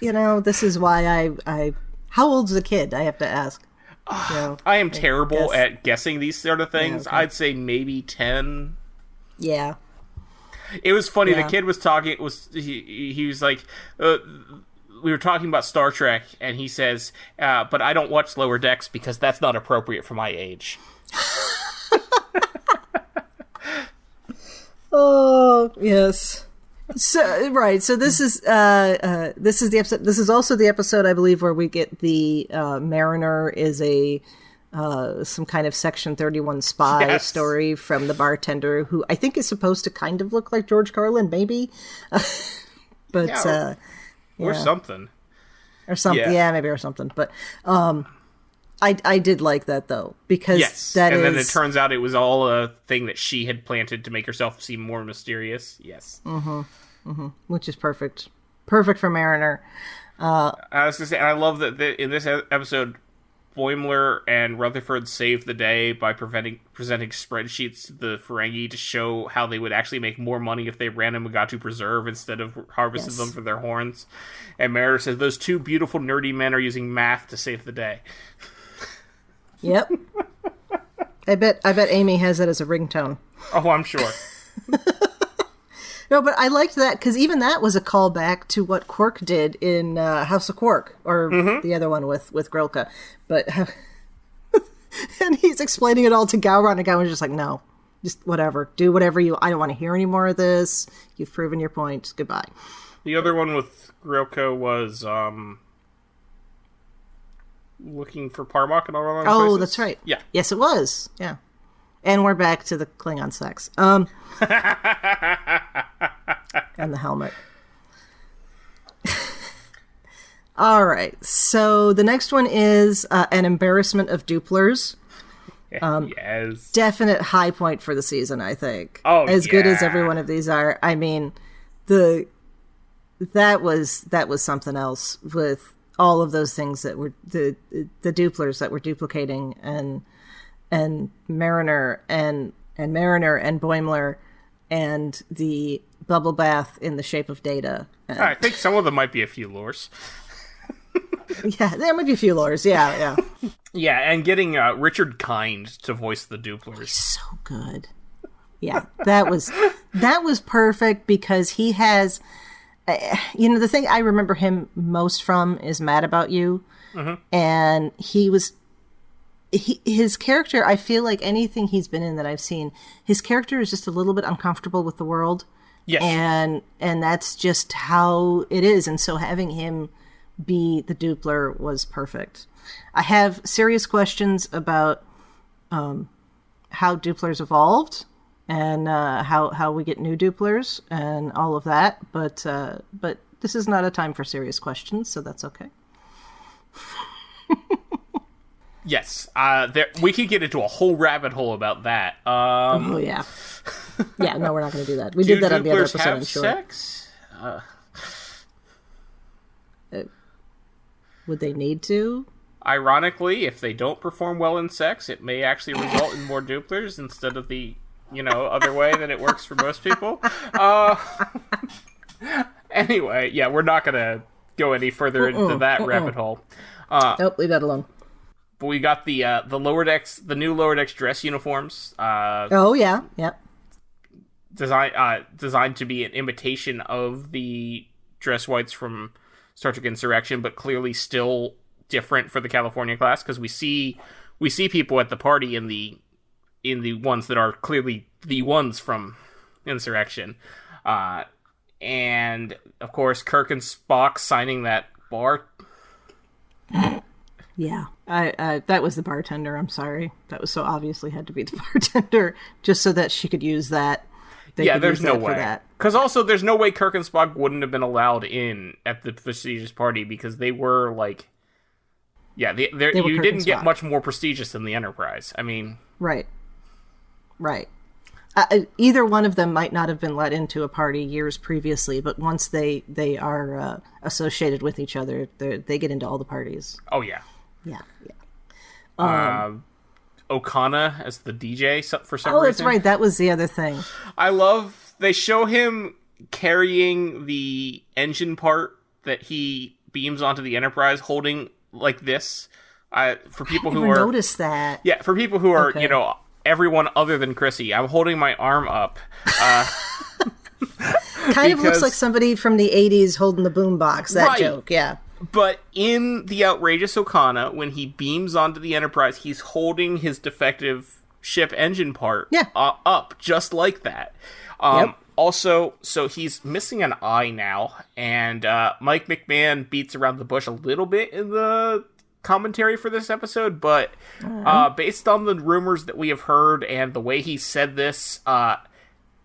this is why I how old's the kid? I have to ask. I am terrible at guessing these sort of things. Yeah, okay. I'd say maybe 10. Yeah. It was funny. Yeah. The kid was talking. He was like, we were talking about Star Trek, and he says, "But I don't watch Lower Decks because that's not appropriate for my age." Oh yes. So right. So this is the episode. This is also the episode, I believe, where we get the Mariner is a some kind of Section 31 spy story from the bartender, who I think is supposed to kind of look like George Carlin, maybe, but or something, yeah, maybe or something. But I did like that though, because then it turns out it was all a thing that she had planted to make herself seem more mysterious. Yes, which is perfect for Mariner. I was gonna say, and I love that in this episode, Boimler and Rutherford saved the day by presenting spreadsheets to the Ferengi to show how they would actually make more money if they ran a Mugatu preserve instead of harvested them for their horns. And Mariner says, those two beautiful nerdy men are using math to save the day. Yep. I bet Amy has that as a ringtone. Oh, I'm sure. No, but I liked that because even that was a callback to what Quark did in House of Quark, or the other one with Grilka. But and he's explaining it all to Gowron, and Gowron's just like, no, just whatever, do whatever I don't want to hear any more of this. You've proven your point. Goodbye. The other one with Grilka was looking for Parmak and all that. Oh, places. That's right. Yeah. Yes, it was. Yeah. And we're back to the Klingon sex. And the helmet. All right. So the next one is an embarrassment of Dupplers. Yes. Definite high point for the season, I think. Oh, as good as every one of these are. I mean, that was something else with all of those things that were the Dupplers that were duplicating and Mariner and Boimler and the bubble bath in the shape of Data. I think some of them might be a few lores. Yeah, there might be a few lores. Yeah. Yeah, and getting Richard Kind to voice the Dupplers. He's so good. Yeah, that was perfect because he has, the thing I remember him most from is Mad About You, and his character, I feel like anything he's been in that I've seen, his character is just a little bit uncomfortable with the world. Yes. And that's just how it is. And so having him be the Duppler was perfect. I have serious questions about how Dupplers evolved, and how we get new Dupplers and all of that. But this is not a time for serious questions, so that's okay. Yes, we could get into a whole rabbit hole about that. Oh yeah, yeah. No, we're not going to do that. We did that on the other episode. I'm sure. Sex? Would they need to? Ironically, if they don't perform well in sex, it may actually result in more Dupplers instead of the other way that it works for most people. Anyway, yeah, we're not going to go any further into that rabbit hole. Nope, leave that alone. But we got the lower decks, the new lower decks dress uniforms. Oh yeah, yep. Designed to be an imitation of the dress whites from Star Trek Insurrection, but clearly still different for the California class, because we see people at the party in the ones that are clearly the ones from Insurrection, and of course Kirk and Spock signing that bar. Yeah, I that was the bartender. I'm sorry, that was so obviously had to be the bartender, just so that she could use that. There's no way. Because also, there's no way Kirk and Spock wouldn't have been allowed in at the prestigious party, because they were like, you didn't get much more prestigious than the Enterprise. I mean, right. Either one of them might not have been let into a party years previously, but once they are associated with each other, they get into all the parties. Oh yeah. Yeah. Okana as the DJ for some reason. Oh, that's right. That was the other thing. I love, they show him carrying the engine part that he beams onto the Enterprise, holding like this. For people who are noticed that. Yeah, for people who are, everyone other than Chrissie, I'm holding my arm up. Kind of looks like somebody from the 80s holding the boombox. That right. Joke, yeah. But in the outrageous Okana, when he beams onto the Enterprise, he's holding his defective ship engine part up, just like that. Yep. Also, so he's missing an eye now, and Mike McMahon beats around the bush a little bit in the commentary for this episode, but based on the rumors that we have heard and the way he said this,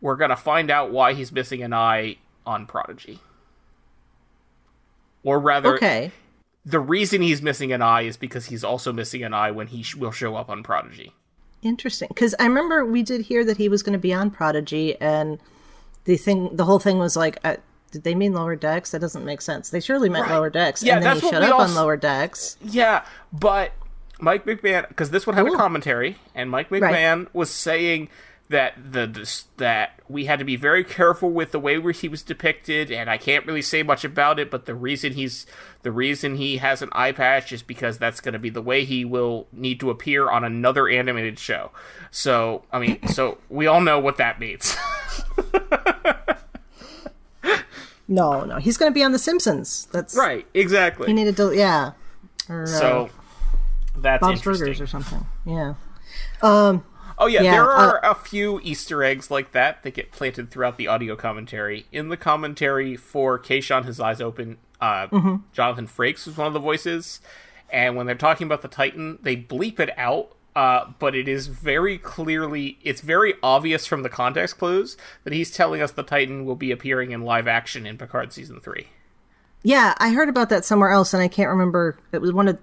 we're going to find out why he's missing an eye on Prodigy. Or rather, the reason he's missing an eye is because he's also missing an eye when he will show up on Prodigy. Interesting, because I remember we did hear that he was going to be on Prodigy, and the whole thing was like, did they mean Lower Decks? That doesn't make sense. They surely meant Lower Decks, and then he showed up on Lower Decks. Yeah, but Mike McMahon, because this one had a commentary, and Mike McMahon was saying that that we had to be very careful with the way he was depicted, and I can't really say much about it, but the reason he has an eye patch is because that's going to be the way he will need to appear on another animated show. So, I mean, we all know what that means. No, he's going to be on The Simpsons. That's right, exactly. He needed to, or, so that's Bob's interesting. Burgers or something. Yeah. There are a few Easter eggs like that get planted throughout the audio commentary. In the commentary for Keishon, His Eyes Open, Jonathan Frakes was one of the voices, and when they're talking about the Titan, they bleep it out, but it is very obvious from the context clues that he's telling us the Titan will be appearing in live action in Picard Season 3. Yeah, I heard about that somewhere else, and I can't remember. It was one of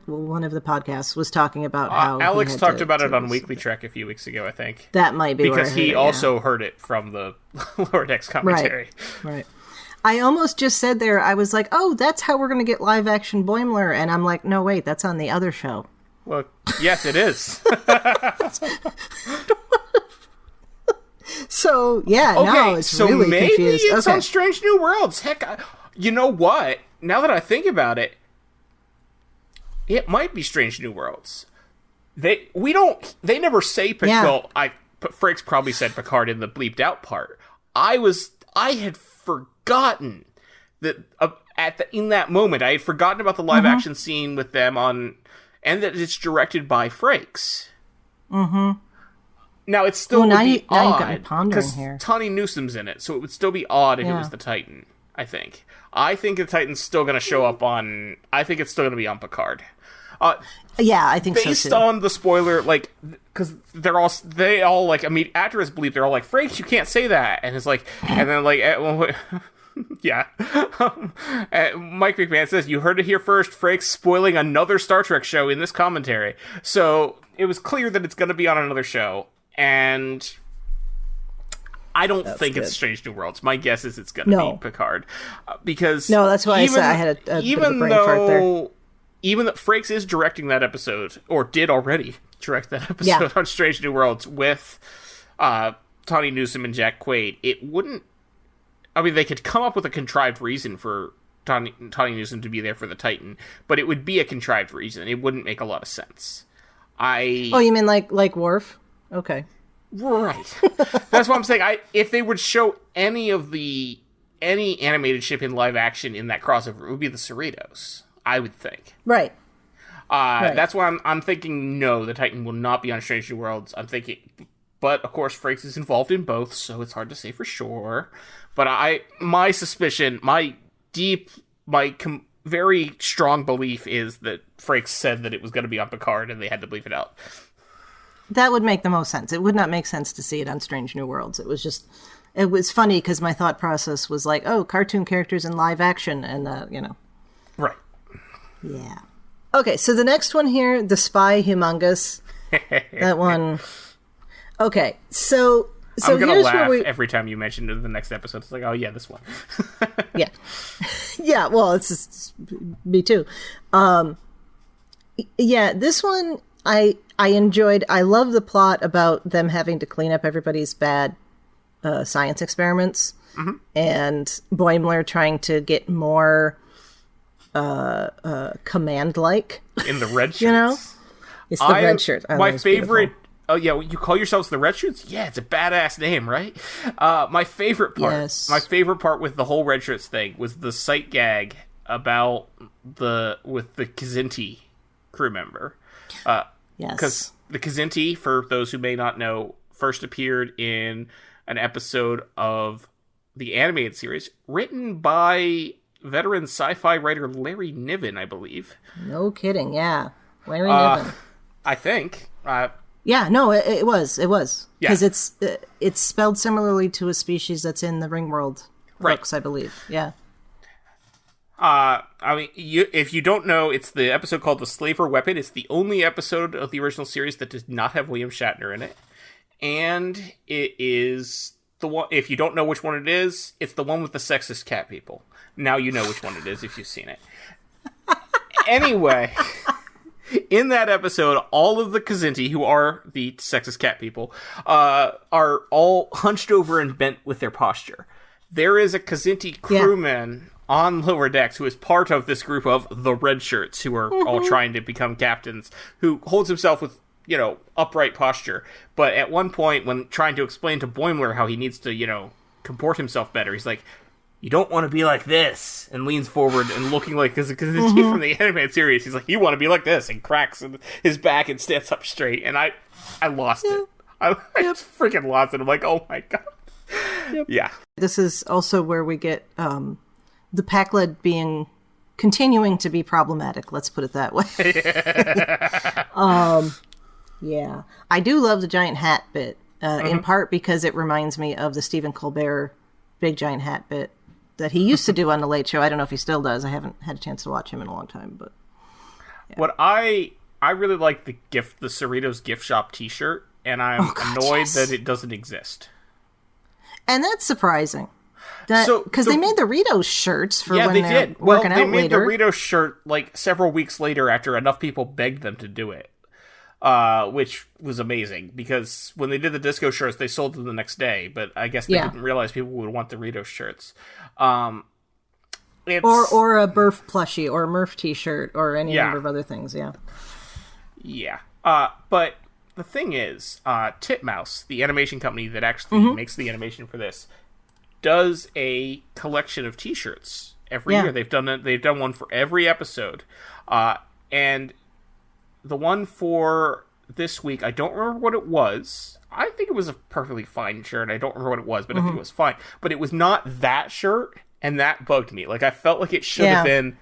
the podcasts was talking about how Alex talked about it on Weekly Trek a few weeks ago, I think. That might be because he also heard it from the Lower Decks commentary. Right. I almost just said there, I was like, oh, that's how we're going to get live action Boimler, and I'm like, no, wait, that's on the other show. Well, yes, it is. So now it's really maybe confused. It's on Strange New Worlds. Heck, you know what? Now that I think about it, it might be Strange New Worlds. They never say Picard. Yeah. Well, Frakes probably said Picard in the bleeped out part. I had forgotten that in that moment I had forgotten about the live action scene with them on, and that it's directed by Frakes. Mm-hmm. Now it's still would be odd because Tawny Newsom's in it, so it would still be odd if it was the Titan. I think the Titan's still going to show up on. I think it's still going to be on Picard. Yeah, I think so, based too. on the spoiler, like, because they all, like, actors believe, they're all like, Frakes, you can't say that. And it's like, and then, like, yeah. Mike McMahon says, you heard it here first, Frakes spoiling another Star Trek show in this commentary. So it was clear that it's going to be on another show, and I don't think it's Strange New Worlds. My guess is it's going to be Picard, because that's why I said I had a bit of a brain fart there. Even though Frakes is directing that episode, or did already direct that episode on Strange New Worlds with Tawny Newsome and Jack Quaid, it wouldn't. I mean, they could come up with a contrived reason for Tawny Newsome to be there for the Titan, but it would be a contrived reason. It wouldn't make a lot of sense. Oh, you mean like Worf? Okay. Right. That's what I'm saying. If they would show any animated ship in live action in that crossover, it would be the Cerritos, I would think. Right. That's why I'm thinking, no, the Titan will not be on Strange New Worlds. I'm thinking, but of course Frakes is involved in both, so it's hard to say for sure. But my suspicion, very strong belief is that Frakes said that it was going to be on Picard and they had to bleep it out. That would make the most sense. It would not make sense to see it on Strange New Worlds. It was funny because my thought process was like, oh, cartoon characters in live action, and Right. Yeah. Okay, so the next one here, The Spy Humongous. That one. Okay, so I'm gonna here's laugh where every time you mention it in the next episode. It's like, oh yeah, this one. Yeah. Yeah, well, it's me too. Yeah, this one I enjoyed. I love the plot about them having to clean up everybody's bad science experiments, and Boimler trying to get more command-like In the red shirts. You know? It's the red shirt. My favorite... Beautiful. Oh, yeah, you call yourselves the Red Shirts? Yeah, it's a badass name, right? My favorite part... Yes. My favorite part with the whole Red Shirts thing was the sight gag with the Kzinti crew member. Yes. Because the Kzinti, for those who may not know, first appeared in an episode of the animated series written by veteran sci-fi writer Larry Niven, I believe. No kidding, yeah. Larry Niven. I think. Yeah, no, it was. Because Yeah. it's spelled similarly to a species that's in the Ringworld books, I believe. Yeah. I mean, if you don't know, it's the episode called The Slaver Weapon. It's the only episode of the original series that does not have William Shatner in it. And it is the one, if you don't know which one it is, it's the one with the sexist cat people. Now you know which one it is if you've seen it. Anyway, in that episode, all of the Kzinti, who are the sexist cat people, are all hunched over and bent with their posture. There is a Kzinti crewman on lower decks who is part of this group of the red shirts who are all trying to become captains, who holds himself with, upright posture. But at one point, when trying to explain to Boimler how he needs to, comport himself better, he's like, you don't want to be like this, and leans forward and looking like this, because it's from the animated series. He's like, you want to be like this, and cracks his back and stands up straight. And I lost it. I freaking lost it. I'm like, oh my god. Yep. Yeah. This is also where we get the Pakled continuing to be problematic. Let's put it that way. Yeah. I do love the giant hat bit, in part because it reminds me of the Stephen Colbert big giant hat bit that he used to do on The Late Show. I don't know if he still does. I haven't had a chance to watch him in a long time, but yeah. What I really like the Cerritos gift shop t-shirt, and I'm annoyed that it doesn't exist. And that's surprising. Because they made the Ritos shirts for when they're did. Working out later. They made the Ritos shirt like several weeks later after enough people begged them to do it. Which was amazing, because when they did the disco shirts, they sold them the next day, but I guess they didn't realize people would want the Ritos shirts. Or a Burf plushie, or a Murph t-shirt, or any number of other things, Yeah. But the thing is, Titmouse, the animation company that actually makes the animation for this, does a collection of t-shirts every year. They've done one for every episode. And the one for this week, I don't remember what it was. I think it was a perfectly fine shirt. I don't remember what it was, but I think it was fine. But it was not that shirt, and that bugged me. Like, I felt like it should have been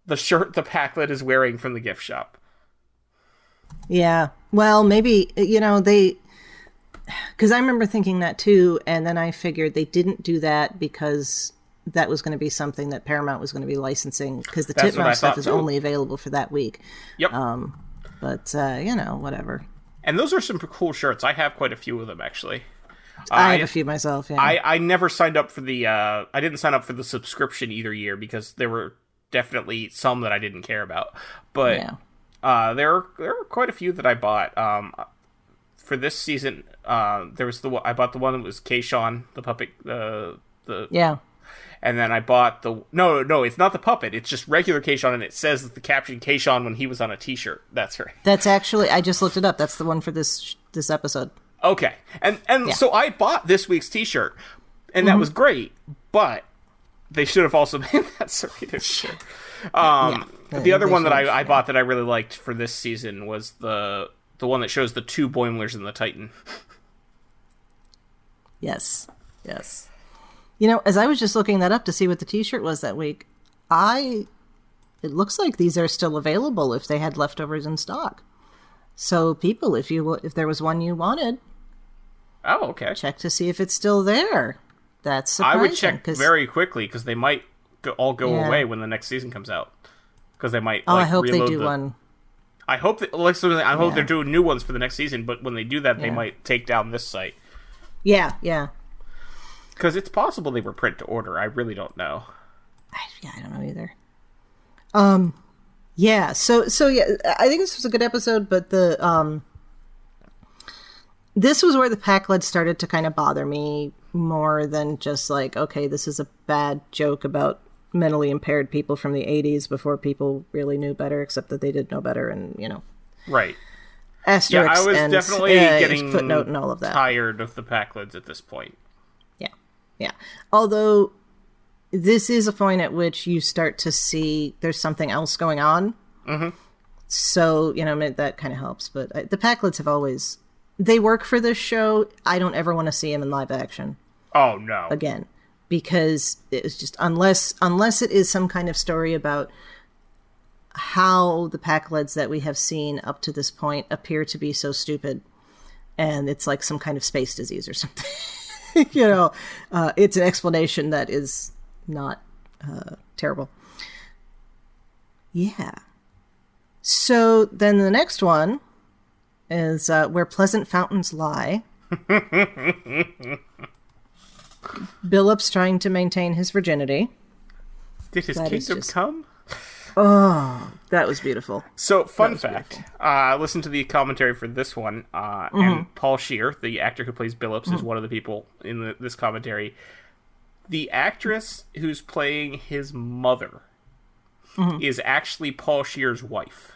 the shirt the Packlet is wearing from the gift shop. Yeah. Well, maybe, they... Because I remember thinking that too, and then I figured they didn't do that because that was going to be something that Paramount was going to be licensing, because the Titmouth stuff is only available for that week. Yep. But, whatever. And those are some cool shirts. I have quite a few of them, actually. I have a few myself, yeah. I never signed up for the... I didn't sign up for the subscription either year, because there were definitely some that I didn't care about. But there are quite a few that I bought. For this season, there was I bought the one that was Kayshawn, the puppet. Yeah. And then I bought the... No, it's not the puppet. It's just regular Kayshawn, and it says the caption Kayshawn when he was on a t-shirt. That's right. That's actually... I just looked it up. That's the one for this episode. Okay. And so I bought this week's t-shirt, and that was great, but they should have also made that serrated shirt. The other one that I bought that I really liked for this season was the one that shows the two Boimlers and the Titan. Yes. As I was just looking that up to see what the t-shirt was that week, it looks like these are still available if they had leftovers in stock. So people, if there was one you wanted, check to see if it's still there. That's surprising. I would check very quickly, because they might all go away when the next season comes out. Because they might. I hope they do one. I hope that. I hope they're doing new ones for the next season. But when they do that, they might take down this site. Yeah. Because it's possible they were print to order. I really don't know. I don't know either. Yeah. So I think this was a good episode, but this was where the Packlet started to kind of bother me more than just like, okay, this is a bad joke about mentally impaired people from the 80s before people really knew better, except that they did know better, and right. Asterix I was and definitely getting footnote and all of that. Tired of the Packlets at this point. Yeah. Although this is a point at which you start to see there's something else going on. Mm-hmm. So, that kind of helps. But the Packlets have always... They work for this show. I don't ever want to see them in live action. Oh, no. Again. Because it's just... Unless it is some kind of story about how the Packlets that we have seen up to this point appear to be so stupid. And it's like some kind of space disease or something. It's an explanation that is not terrible. Yeah. So then the next one is Where Pleasant Fountains Lie. Billup's trying to maintain his virginity. Did his kingdom come? Oh, that was beautiful. So, fun fact, listen to the commentary for this one, and Paul Scheer, the actor who plays Billups, is one of the people in this commentary. The actress who's playing his mother is actually Paul Scheer's wife.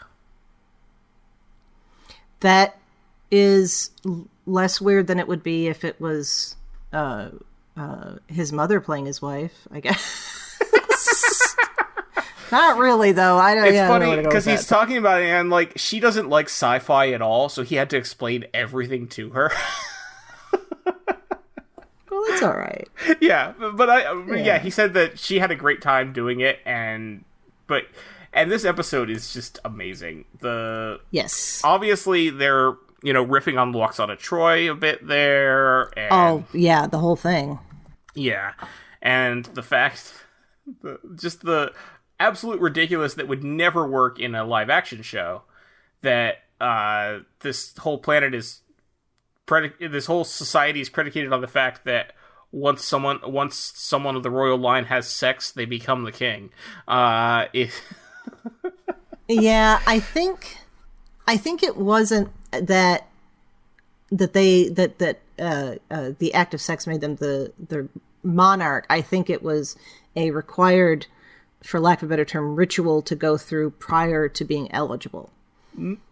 That is less weird than it would be if it was his mother playing his wife, I guess. Not really, though. It's funny because he's talking about it, and she doesn't like sci-fi at all, so he had to explain everything to her. Well, that's all right. Yeah, but he said that she had a great time doing it, and this episode is just amazing. Yes, obviously they're riffing on Walks on a Troy a bit there. And, the whole thing. Yeah, and the fact, the absolute ridiculous that would never work in a live action show, that this whole planet is this whole society is predicated on the fact that once someone of the royal line has sex, they become the king. Yeah, I think it wasn't that the act of sex made them the monarch. I think it was a required, for lack of a better term, ritual to go through prior to being eligible.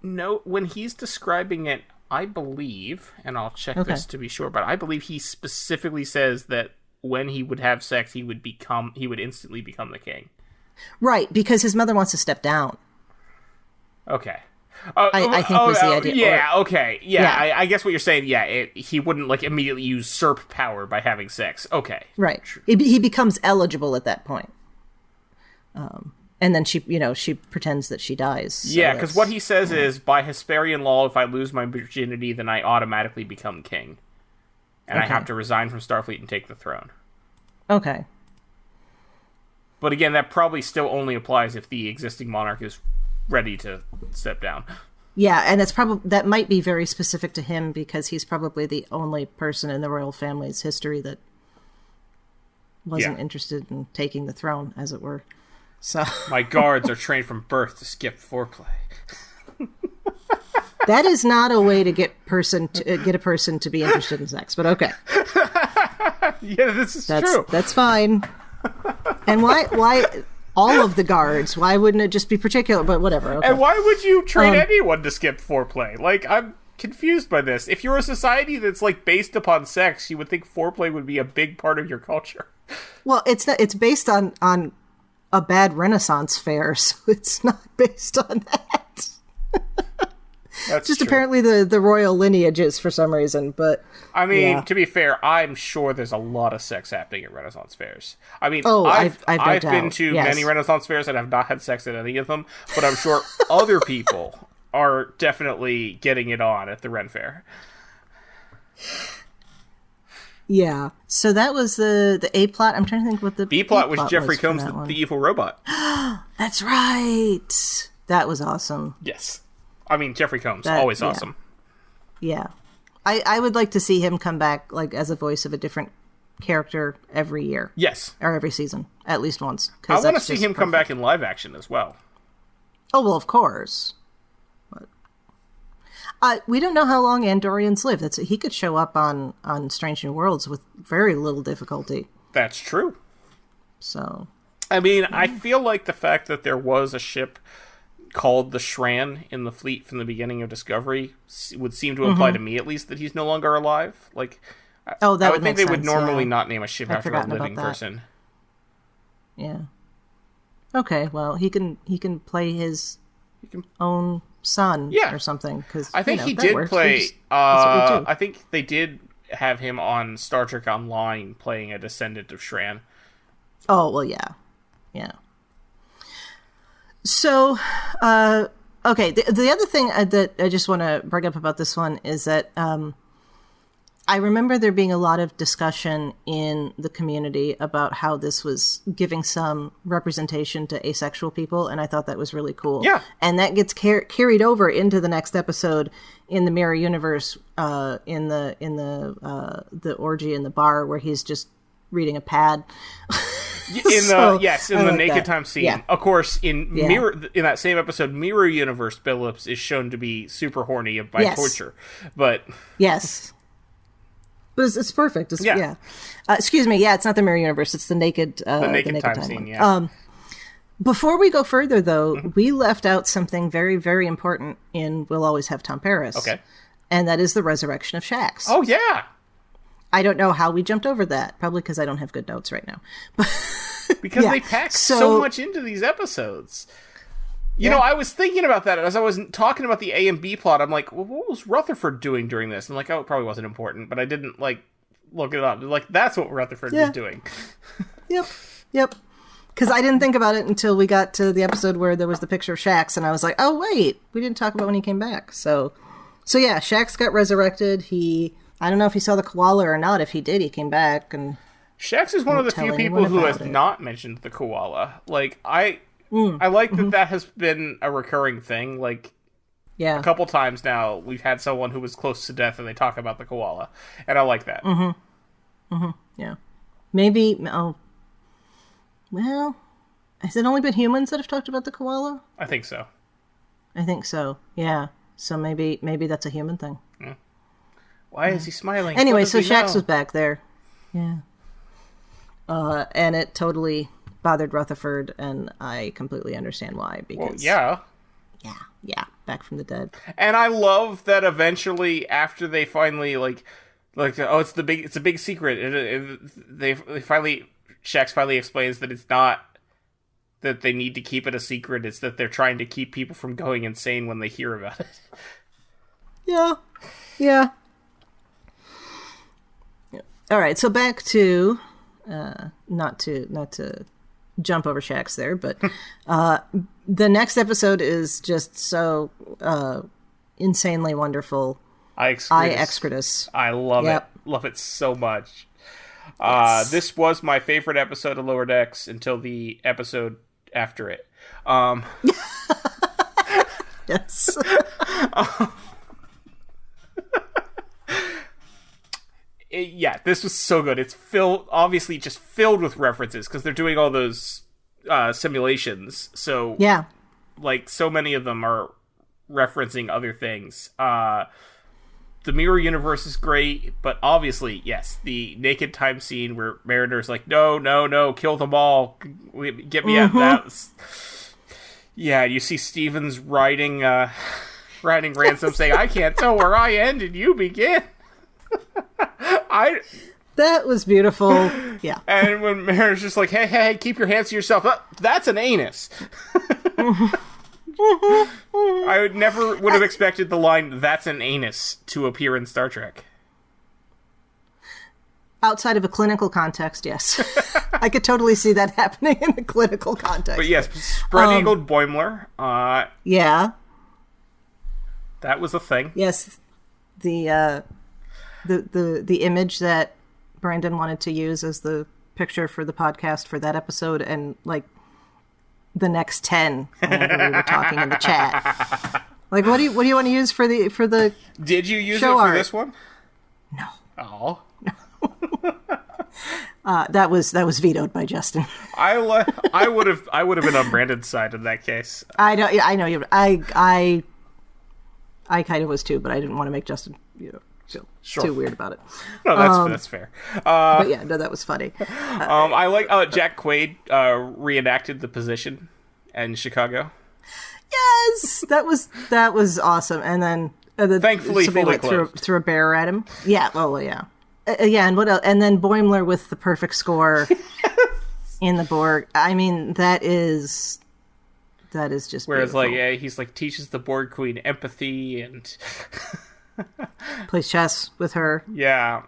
No, when he's describing it, I believe, and I'll check this to be sure, but I believe he specifically says that when he would have sex, he would instantly become the king. Right, because his mother wants to step down. Okay. I think was the idea. Yeah, okay. Yeah. I guess what you're saying, he wouldn't immediately usurp power by having sex. Okay. Right. He becomes eligible at that point. And then she pretends that she dies. So yeah, because what he says is, by Hesperian law, if I lose my virginity, then I automatically become king. And I have to resign from Starfleet and take the throne. Okay. But again, that probably still only applies if the existing monarch is ready to step down. Yeah, and that might be very specific to him because he's probably the only person in the royal family's history that wasn't interested in taking the throne, as it were. So my guards are trained from birth to skip foreplay. That is not a way to get a person to be interested in sex, but okay. Yeah, this is true. That's fine. And why all of the guards? Why wouldn't it just be particular? But whatever. Okay. And why would you train anyone to skip foreplay? Like, I'm confused by this. If you're a society that's like based upon sex, you would think foreplay would be a big part of your culture. Well, it's not. It's based on a bad Renaissance fair, so it's not based on that. That's just true. Apparently the royal lineages for some reason, but I mean, to be fair, I'm sure there's a lot of sex happening at Renaissance fairs. I mean, I've been to many Renaissance fairs and have not had sex at any of them, but I'm sure other people are definitely getting it on at the Ren Fair. Yeah. So that was the A plot. I'm trying to think what the B plot was Jeffrey Combs, the evil robot. That's right. That was awesome. Yes. I mean, Jeffrey Combs, always awesome. Yeah. I would like to see him come back like as a voice of a different character every year. Yes. Or every season, at least once. I want to see him come back in live action as well. Oh, well, of course. But, we don't know how long Andorians live. He could show up on Strange New Worlds with very little difficulty. That's true. So. I mean, I feel like the fact that there was a ship called the Shran in the fleet from the beginning of Discovery would seem to imply to me, at least, that he's no longer alive. Like, I would think they would normally not name a ship after a living person. Yeah. Okay, well, he can play his own son or something. Cause, I think he did play. I think they did have him on Star Trek Online playing a descendant of Shran. Oh well, yeah. So, okay. The other thing that I just want to bring up about this one is that I remember there being a lot of discussion in the community about how this was giving some representation to asexual people, and I thought that was really cool. Yeah, and that gets carried over into the next episode in the Mirror Universe, in the orgy in the bar where he's just reading a pad. In the naked time scene. Yeah. Of course, in that same episode, Mirror Universe, Billups is shown to be super horny by torture. But yes. But it's perfect. Excuse me. Yeah, it's not the Mirror Universe. It's the naked time scene. Yeah. Before we go further, though, we left out something very, very important in We'll Always Have Tom Paris. Okay. And that is the resurrection of Shax. Oh, yeah. I don't know how we jumped over that. Probably because I don't have good notes right now. Because they pack so much into these episodes. You know, I was thinking about that as I was talking about the A and B plot. I'm like, well, what was Rutherford doing during this? And like, oh, it probably wasn't important, but I didn't look it up. Like, that's what Rutherford was doing. Yep. Because I didn't think about it until we got to the episode where there was the picture of Shax, and I was like, oh wait, we didn't talk about when he came back. So yeah, Shax got resurrected. I don't know if he saw the koala or not. If he did, he came back. And Shax is one of the few people who has not mentioned the koala. Like, I like that has been a recurring thing. Like, a couple times now, we've had someone who was close to death and they talk about the koala. And I like that. Yeah. Maybe, well, has it only been humans that have talked about the koala? I think so. Yeah. So maybe that's a human thing. Why is he smiling? Anyway, so Shax was back there. Yeah. And it totally bothered Rutherford, and I completely understand why. Because Yeah, back from the dead. And I love that eventually, after they finally it's a big secret. Shax finally explains that it's not that they need to keep it a secret. It's that they're trying to keep people from going insane when they hear about it. Yeah. All right, so back to not to jump over Shax there, but the next episode is just so insanely wonderful. I Excretus. I love it. Love it so much. Yes. This was my favorite episode of Lower Decks until the episode after it. Yes. Yeah, this was so good. It's obviously just filled with references because they're doing all those simulations. So yeah, like so many of them are referencing other things. The mirror universe is great, but obviously, yes, the naked time scene where Mariner's like, no, kill them all, get me out. That. Yeah, you see Stevens riding Ransom, saying, "I can't tell where I end and you begin." That was beautiful. Yeah. And when Mariner's just like, hey, keep your hands to yourself. That's an anus. I never would have expected the line, "That's an anus," to appear in Star Trek. Outside of a clinical context, yes. I could totally see that happening in a clinical context. But yes, spread-eagled Boimler. Yeah. That was a thing. Yes. The image that Brandon wanted to use as the picture for the podcast for that episode, and like the next 10 whenever we were talking in the chat. Like, what do you want to use for the Did you use it for this one? No. Oh. That was vetoed by Justin. I would have been on Brandon's side in that case. I know you. I kind of was too, but I didn't want to make Justin feel too weird about it. No, that's fair. But yeah, no, that was funny. I like Jack Quaid reenacted the position in Chicago. Yes, that was awesome. And then thankfully fully threw a bear at him. Yeah. Oh yeah. Yeah, and what else? And then Boimler with the perfect score in the Borg. I mean, that is just. Whereas, beautiful. he's like teaches the Borg Queen empathy and plays chess with her. Yeah,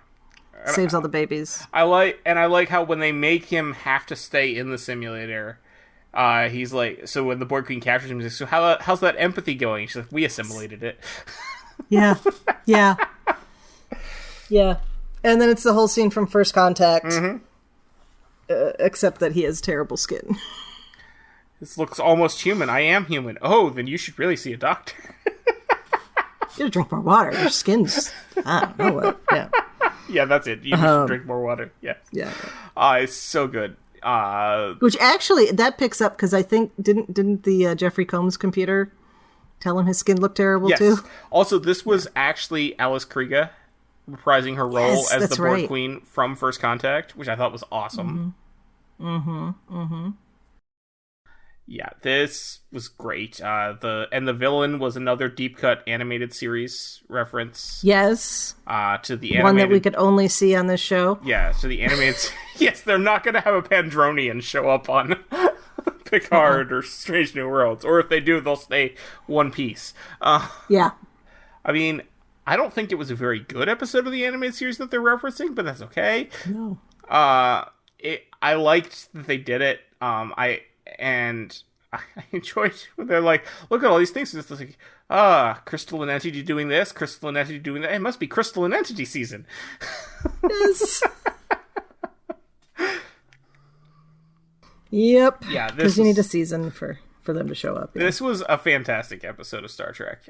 saves all the babies. I like how when they make him have to stay in the simulator, he's like, so when the Borg Queen captures him, he's like, so how's that empathy going? She's like, we assimilated it. Yeah. And then it's the whole scene from First Contact, except that he has terrible skin. This looks almost human. I am human. Oh, then you should really see a doctor. You gotta drink more water. Your skin's... I don't know what. Yeah. Yeah, that's it. You should drink more water. Yeah. Yeah. It's so good. Which actually, that picks up, because I think, didn't the Jeffrey Combs computer tell him his skin looked terrible, too? Also, this was actually Alice Krige reprising her role as the Borg Queen from First Contact, which I thought was awesome. Yeah, this was great. The villain was another deep cut animated series reference. Yes. To the animated one that we could only see on this show. Yeah, to the animated. Yes, they're not going to have a Pandronian show up on Picard or Strange New Worlds, or if they do, they'll stay one piece. Yeah. I mean, I don't think it was a very good episode of the animated series that they're referencing, but that's okay. No. I liked that they did it. I enjoyed when they're like, look at all these things. It's like, Crystalline Entity doing this, Crystalline Entity doing that. It must be Crystalline Entity season. Yes. Yep. Yeah, because you need a season for them to show up. Yeah. This was a fantastic episode of Star Trek.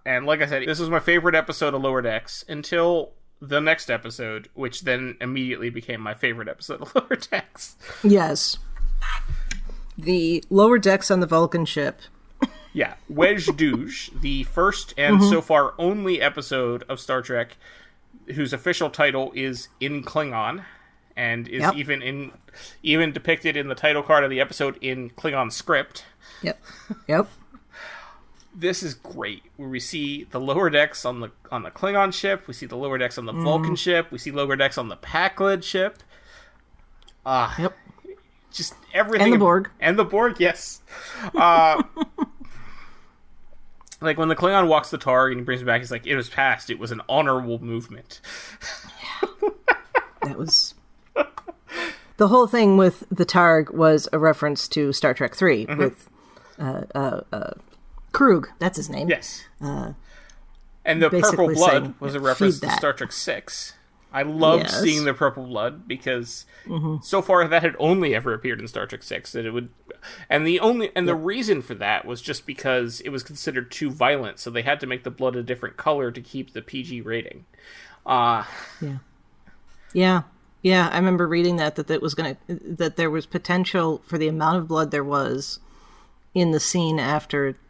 And like I said, this was my favorite episode of Lower Decks until the next episode, which then immediately became my favorite episode of Lower Decks. Yes. The Lower Decks on the Vulcan ship. Yeah. Wedge Douche, the first and so far only episode of Star Trek whose official title is in Klingon, and is even depicted in the title card of the episode in Klingon script. Yep. This is great. Where we see the lower decks on the Klingon ship, we see the lower decks on the Vulcan ship, we see lower decks on the Pakled ship. Yep. Just everything. And the Borg. And the Borg, yes. Like when the Klingon walks the Targ and he brings it back, he's like, it was past. It was an honorable movement. That was... the whole thing with the Targ was a reference to Star Trek 3 with Krug. That's his name. Yes. And the purple blood was a reference to Star Trek 6. I loved seeing the purple blood because so far that had only ever appeared in Star Trek 6. That it would, and the reason for that was just because it was considered too violent, so they had to make the blood a different color to keep the PG rating. Yeah. I remember reading that there was potential for the amount of blood there was in the scene on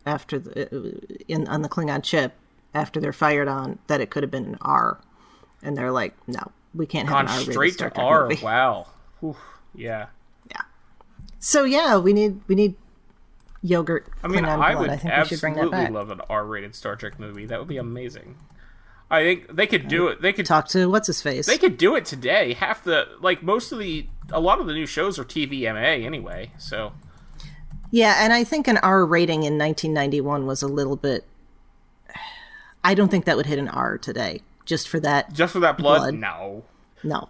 the Klingon ship after they're fired on, that it could have been an R. And they're like, no, we can't have an R. Straight to R. Movie. Wow. Oof. Yeah. Yeah. So yeah, we need yogurt. I mean, I would absolutely love an R-rated Star Trek movie. That would be amazing. I think they could do it. They could talk to what's his face. They could do it today. A lot of the new shows are TVMA anyway. So. Yeah, and I think an R rating in 1991 was a little bit. I don't think that would hit an R today. Just for that blood? No.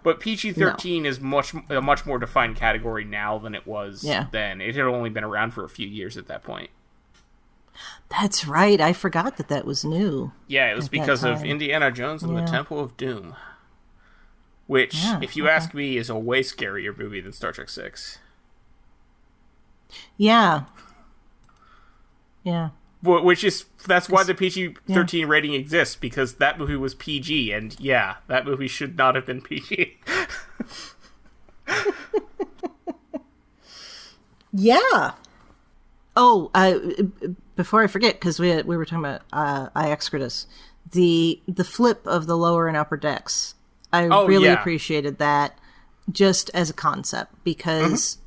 But PG-13 is a much more defined category now than it was then. It had only been around for a few years at that point. That's right. I forgot that was new. Yeah, it was because of Indiana Jones and the Temple of Doom. Which, if you ask me, is a way scarier movie than Star Trek 6. Yeah. That's why the PG-13 rating exists, because that movie was PG, and that movie should not have been PG. Yeah. Oh, before I forget, because we were talking about Iexcretus, the flip of the lower and upper decks. I really appreciated that just as a concept, because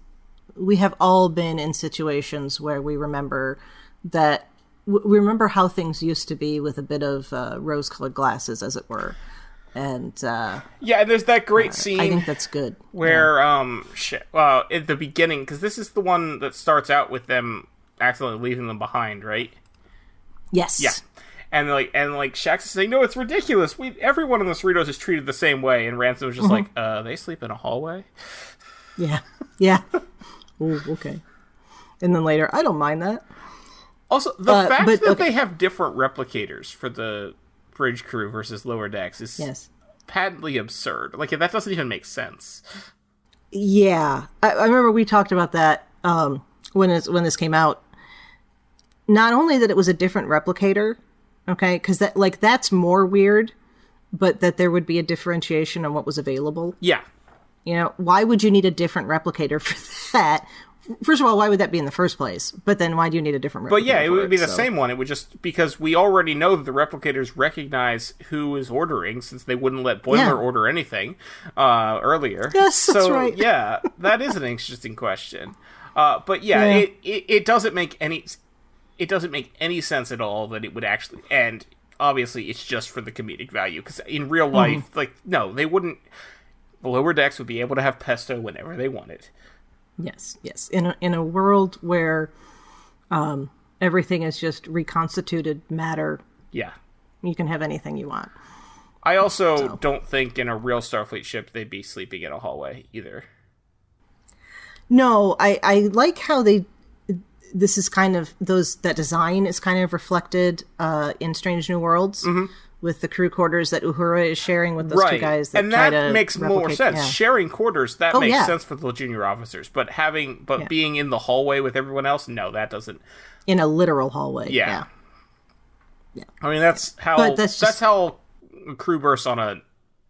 we have all been in situations where we remember that. We remember how things used to be with a bit of rose-colored glasses, as it were. And and there's that great scene. I think that's good. Where at the beginning, because this is the one that starts out with them accidentally leaving them behind, right? Yes. Yeah. And Shax is saying, "No, it's ridiculous. Everyone in the Cerritos is treated the same way." And Ransom was just like, "They sleep in a hallway." Yeah. Yeah. Ooh, okay. And then later, I don't mind that. Also, the fact that they have different replicators for the bridge crew versus lower decks is patently absurd. Like, that doesn't even make sense. Yeah. I remember we talked about that when this came out. Not only that it was a different replicator, okay, because that's more weird, but that there would be a differentiation on what was available. Yeah. You know, why would you need a different replicator for that? First of all, why would that be in the first place? But then why do you need a different replicator? But yeah, it would be the same one. It would just, because we already know that the replicators recognize who is ordering, since they wouldn't let Boimler order anything earlier. Yes, that's right. Yeah, that is an interesting question. But it doesn't make any sense at all that it would actually, and obviously it's just for the comedic value, because in real life, no, they wouldn't. The lower decks would be able to have pesto whenever they wanted. Yes. In a world where everything is just reconstituted matter, you can have anything you want. I also don't think in a real Starfleet ship they'd be sleeping in a hallway either. No, I like how this is kind of that design is kind of reflected in Strange New Worlds. With the crew quarters that Uhura is sharing with those two guys that try to makes more sense. Yeah. Sharing quarters, that makes sense for the junior officers, but being in the hallway with everyone else, no, that doesn't. In a literal hallway. Yeah. I mean, that's how crew berths on a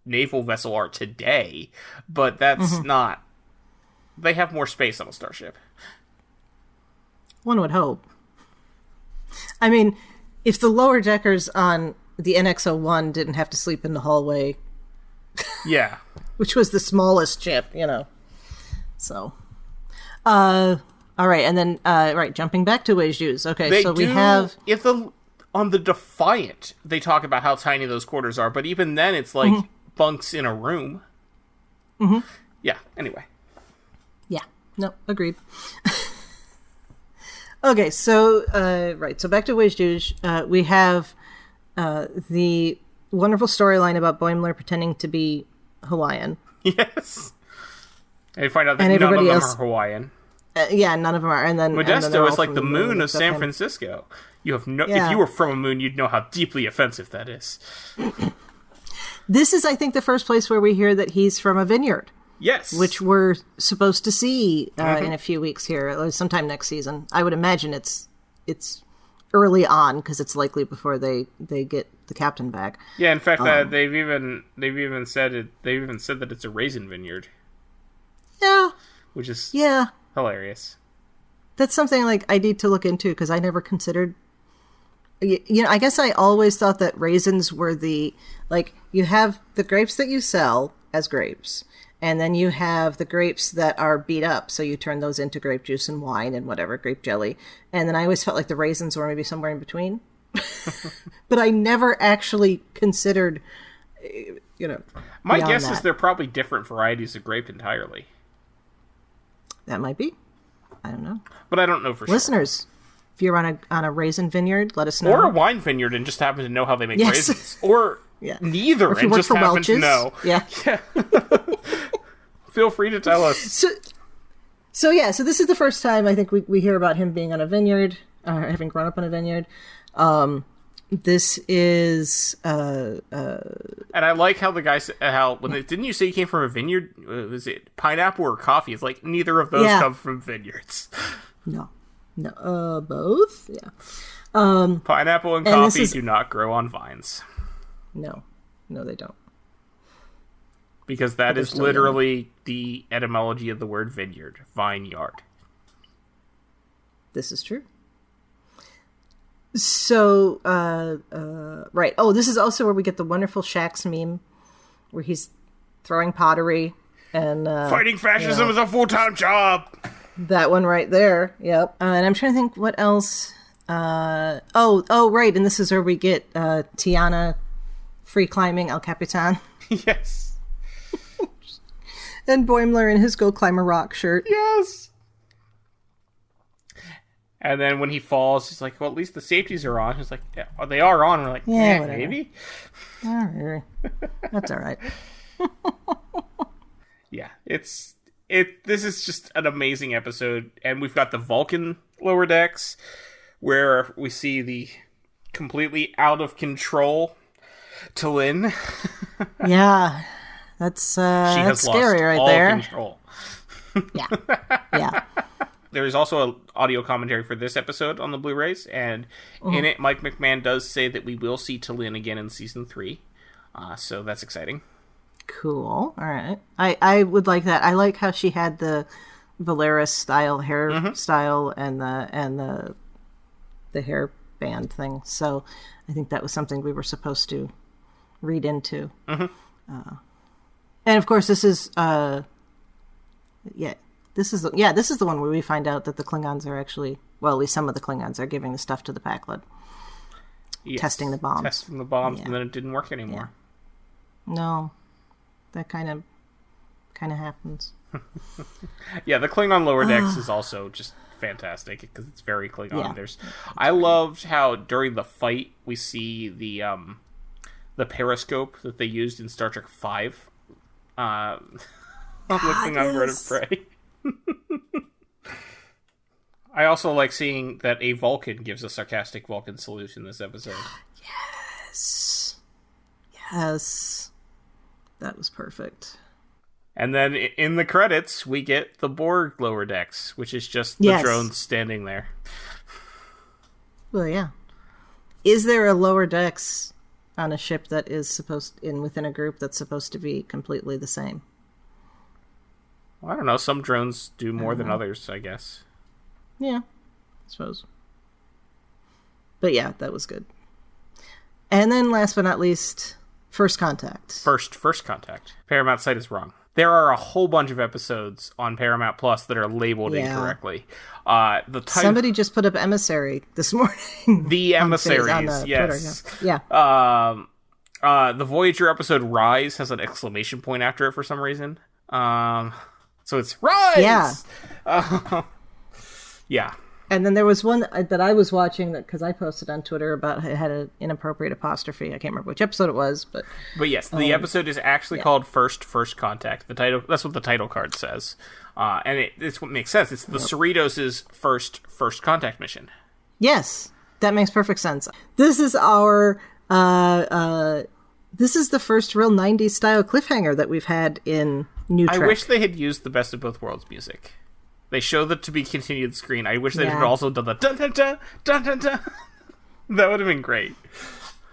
naval vessel are today, but that's not. They have more space on a starship. One would hope. I mean, if the lower deckers on the NX-01 didn't have to sleep in the hallway. Yeah. Which was the smallest ship, you know. So. All right, and then, jumping back to Wejus. Okay, we have... On the Defiant, they talk about how tiny those quarters are, but even then it's like bunks in a room. Yeah, anyway. Yeah, no, agreed. Okay, so back to Wejus. We have... the wonderful storyline about Boimler pretending to be Hawaiian. Yes. And you find out that none of them are Hawaiian. Yeah, none of them are. And then Modesto is like the moon of San Francisco. You have if you were from a moon, you'd know how deeply offensive that is. This is, I think, the first place where we hear that he's from a vineyard. Yes. Which we're supposed to see in a few weeks here, sometime next season. I would imagine it's early on, because it's likely before they get the captain back. Yeah, in fact, they've even said that it's a raisin vineyard. Yeah. Which is hilarious. That's something like I need to look into, because I never considered. I guess I always thought that raisins were you have the grapes that you sell as grapes, and then you have the grapes that are beat up, so you turn those into grape juice and wine and whatever, grape jelly. And then I always felt like the raisins were maybe somewhere in between. But I never actually considered, My guess is they're probably different varieties of grape entirely. That might be. I don't know. But I don't know for sure. Listeners, if you're on a raisin vineyard, let us know. Or a wine vineyard and just happen to know how they make raisins. Or neither, or if you and work just for happen Welch's. to know. Yeah. Feel free to tell us. So this is the first time I think we hear about him being on a vineyard, having grown up on a vineyard. This is and I like how the guy said didn't you say he came from a vineyard? Was it pineapple or coffee? It's like neither of those come from vineyards. No, both. Yeah. Pineapple and coffee do not grow on vines. No, they don't. Because that is literally the etymology of the word vineyard, vineyard. This is true. So, right. Oh, this is also where we get the wonderful Shax meme, where he's throwing pottery and fighting fascism is a full-time job. That one right there. Yep. And I'm trying to think what else. Oh, right. And this is where we get Tiana free climbing El Capitan. Yes. And Boimler in his Go Climb a Rock shirt. Yes. And then when he falls, he's like, well, at least the safeties are on. He's like, yeah, they are on. We're like, maybe. All right. That's all right. Yeah, this is just an amazing episode. And we've got the Vulcan lower decks, where we see the completely out of control T'Lyn. Yeah. That's scary right there. Control. Yeah. There is also an audio commentary for this episode on the Blu-rays, and in it, Mike McMahon does say that we will see T'Lyn again in season 3. So that's exciting. Cool. All right. I would like that. I like how she had the Valeris style hairstyle and the hair band thing. So I think that was something we were supposed to read into. And of course, this is This is the one where we find out that the Klingons are actually, well, at least some of the Klingons are giving the stuff to the Pakled. Yes. Testing the bombs. And then it didn't work anymore. Yeah. No. That kind of happens. Yeah, the Klingon lower decks is also just fantastic because it's very Klingon. Yeah. I loved how during the fight we see the periscope that they used in Star Trek V. Looking on Bird of Prey. I also like seeing that a Vulcan gives a sarcastic Vulcan salute in this episode. Yes. That was perfect. And then in the credits, we get the Borg lower decks, which is just the drones standing there. Well, yeah. Is there a lower decks on a ship that is within a group that's supposed to be completely the same? Well, I don't know. Some drones do more than others, I guess. Yeah, I suppose. But yeah, that was good. And then last but not least, First Contact. First Contact. Paramount site is wrong. There are a whole bunch of episodes on Paramount Plus that are labeled incorrectly. Somebody just put up Emissary this morning. The Emissaries, yes. Twitter, yeah. The Voyager episode Rise has an exclamation point after it for some reason. So it's Rise! Yeah. Yeah. And then there was one that I was watching that because I posted on Twitter about it had an inappropriate apostrophe. I can't remember which episode it was, but yes, the episode is actually called First Contact. The title, that's what the title card says, and it's what makes sense. It's the Cerritos' first contact mission. Yes, that makes perfect sense. This is our this is the first real 90s style cliffhanger that we've had in New Trek. I wish they had used the Best of Both Worlds music. They show the to be continued screen. I wish they had also done the dun dun dun dun dun dun. That would have been great.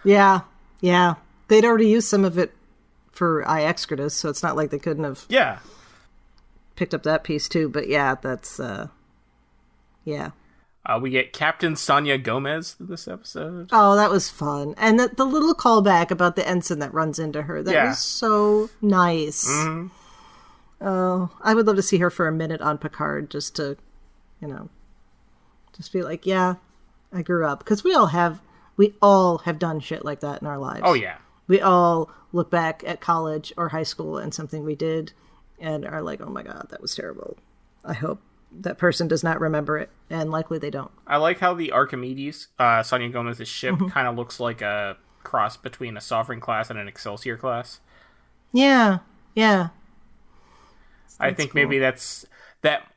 Yeah. They'd already used some of it for I Excritus, so it's not like they couldn't have picked up that piece too. But yeah, that's we get Captain Sonia Gomez in this episode. Oh, that was fun. And the little callback about the ensign that runs into her. That was so nice. Mm-hmm. Oh, I would love to see her for a minute on Picard just to, just be like, yeah, I grew up. Because we all have done shit like that in our lives. Oh, yeah. We all look back at college or high school and something we did and are like, oh my God, that was terrible. I hope that person does not remember it. And likely they don't. I like how the Archimedes, Sonia Gomez's ship, kind of looks like a cross between a Sovereign class and an Excelsior class. Yeah. I think maybe that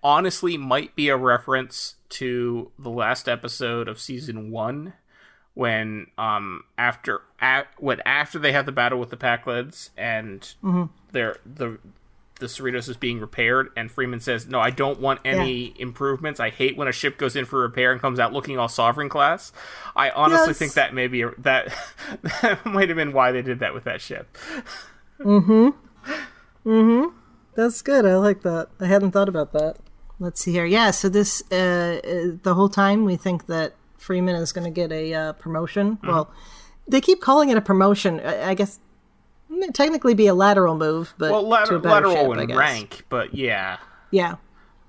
honestly might be a reference to the last episode of season 1 when after they have the battle with the Pakleds and the Cerritos is being repaired and Freeman says, "No, I don't want any improvements. I hate when a ship goes in for repair and comes out looking all Sovereign class." I honestly think that maybe that might have been why they did that with that ship. That's good. I like that. I hadn't thought about that. Let's see here. Yeah, so this, the whole time we think that Freeman is going to get a promotion. Well, they keep calling it a promotion. I guess it may technically be a lateral move, but to a better lateral ship, in rank, but yeah. Yeah.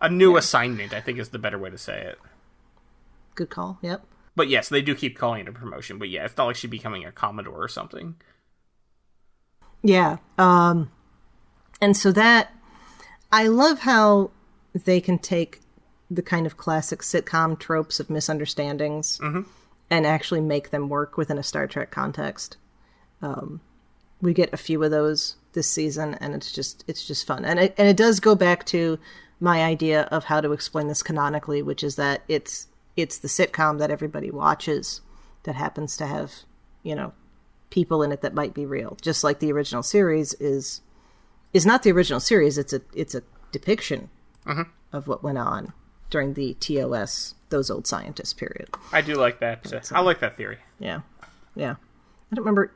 A new assignment, I think is the better way to say it. Good call, yep. But yes, they do keep calling it a promotion, but yeah, it's not like she's becoming a Commodore or something. Yeah. And so that... I love how they can take the kind of classic sitcom tropes of misunderstandings and actually make them work within a Star Trek context. We get a few of those this season, and it's just fun. And it does go back to my idea of how to explain this canonically, which is that it's the sitcom that everybody watches that happens to have, people in it that might be real. Just like the original series is not the original series. It's a depiction of what went on during the TOS, those old scientists period. I do like that. I like that theory. Yeah. I don't remember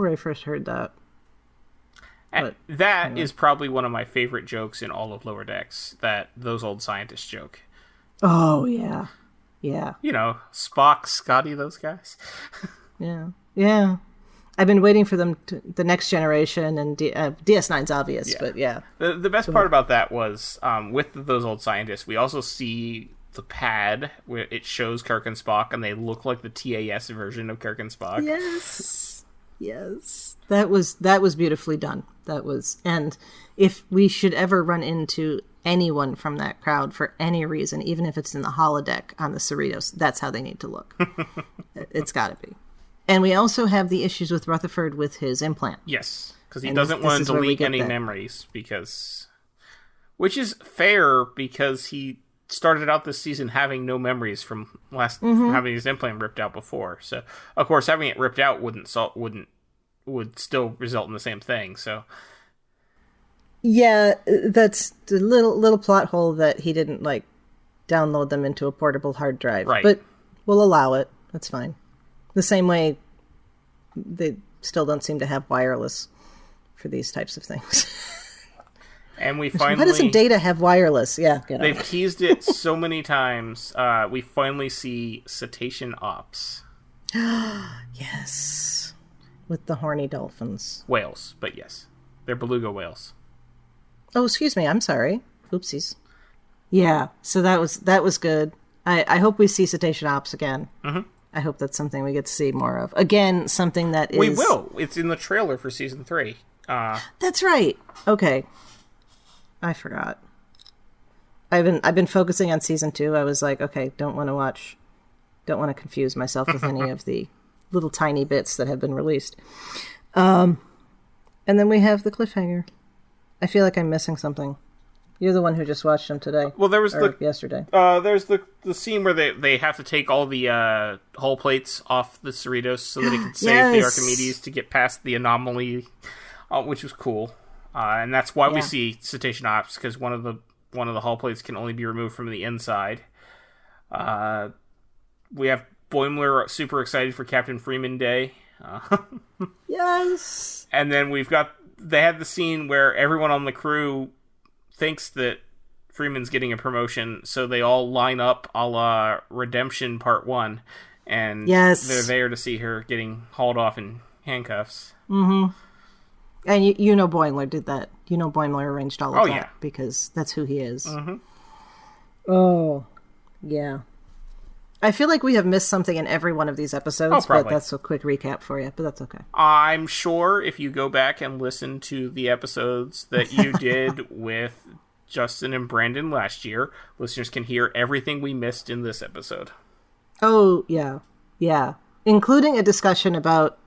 where I first heard that. But, that is probably one of my favorite jokes in all of Lower Decks. That those old scientists joke. Oh yeah. Spock, Scotty, those guys. Yeah. I've been waiting for them to the Next Generation, and DS9's obvious, but yeah. The best part about that was, with those old scientists, we also see the pad where it shows Kirk and Spock, and they look like the TAS version of Kirk and Spock. Yes. That was beautifully done. And if we should ever run into anyone from that crowd for any reason, even if it's in the holodeck on the Cerritos, that's how they need to look. It's got to be. And we also have the issues with Rutherford with his implant. Yes, because he doesn't want to delete any memories, which is fair because he started out this season having no memories from from having his implant ripped out before. So, of course, having it ripped out would still result in the same thing. So, yeah, that's the little plot hole that he didn't download them into a portable hard drive. Right, but we'll allow it. That's fine. The same way they still don't seem to have wireless for these types of things. And we finally... Why doesn't Data have wireless? Yeah. They've teased it so many times. We finally see Cetacean Ops. Yes. With the horny dolphins. Whales, but yes. They're beluga whales. Oh, excuse me. I'm sorry. Oopsies. Yeah, so that was good. I hope we see Cetacean Ops again. I hope that's something we get to see more of. Again, something that is... We will. It's in the trailer for season 3. That's right. Okay. I forgot. I've been focusing on season 2. I was like, okay, don't want to confuse myself with any of the little tiny bits that have been released. And then we have the cliffhanger. I feel like I'm missing something. You're the one who just watched them today. Well, there was yesterday. There's the scene where they have to take all the hull plates off the Cerritos so that it can save the Archimedes to get past the anomaly, which was cool. And that's why we see Cetacean Ops, because one of the hull plates can only be removed from the inside. We have Boimler super excited for Captain Freeman Day. Yes. And then they had the scene where everyone on the crew thinks that Freeman's getting a promotion, so they all line up a la Redemption Part 1, and they're there to see her getting hauled off in handcuffs. Mm-hmm. And you know Boimler did that. You know Boimler arranged all of that, because that's who he is. Mm-hmm. Oh, yeah. I feel like we have missed something in every one of these episodes, but that's a quick recap for you, but that's okay. I'm sure if you go back and listen to the episodes that you did with Justin and Brandon last year, listeners can hear everything we missed in this episode. Oh, yeah. Yeah. Including a discussion about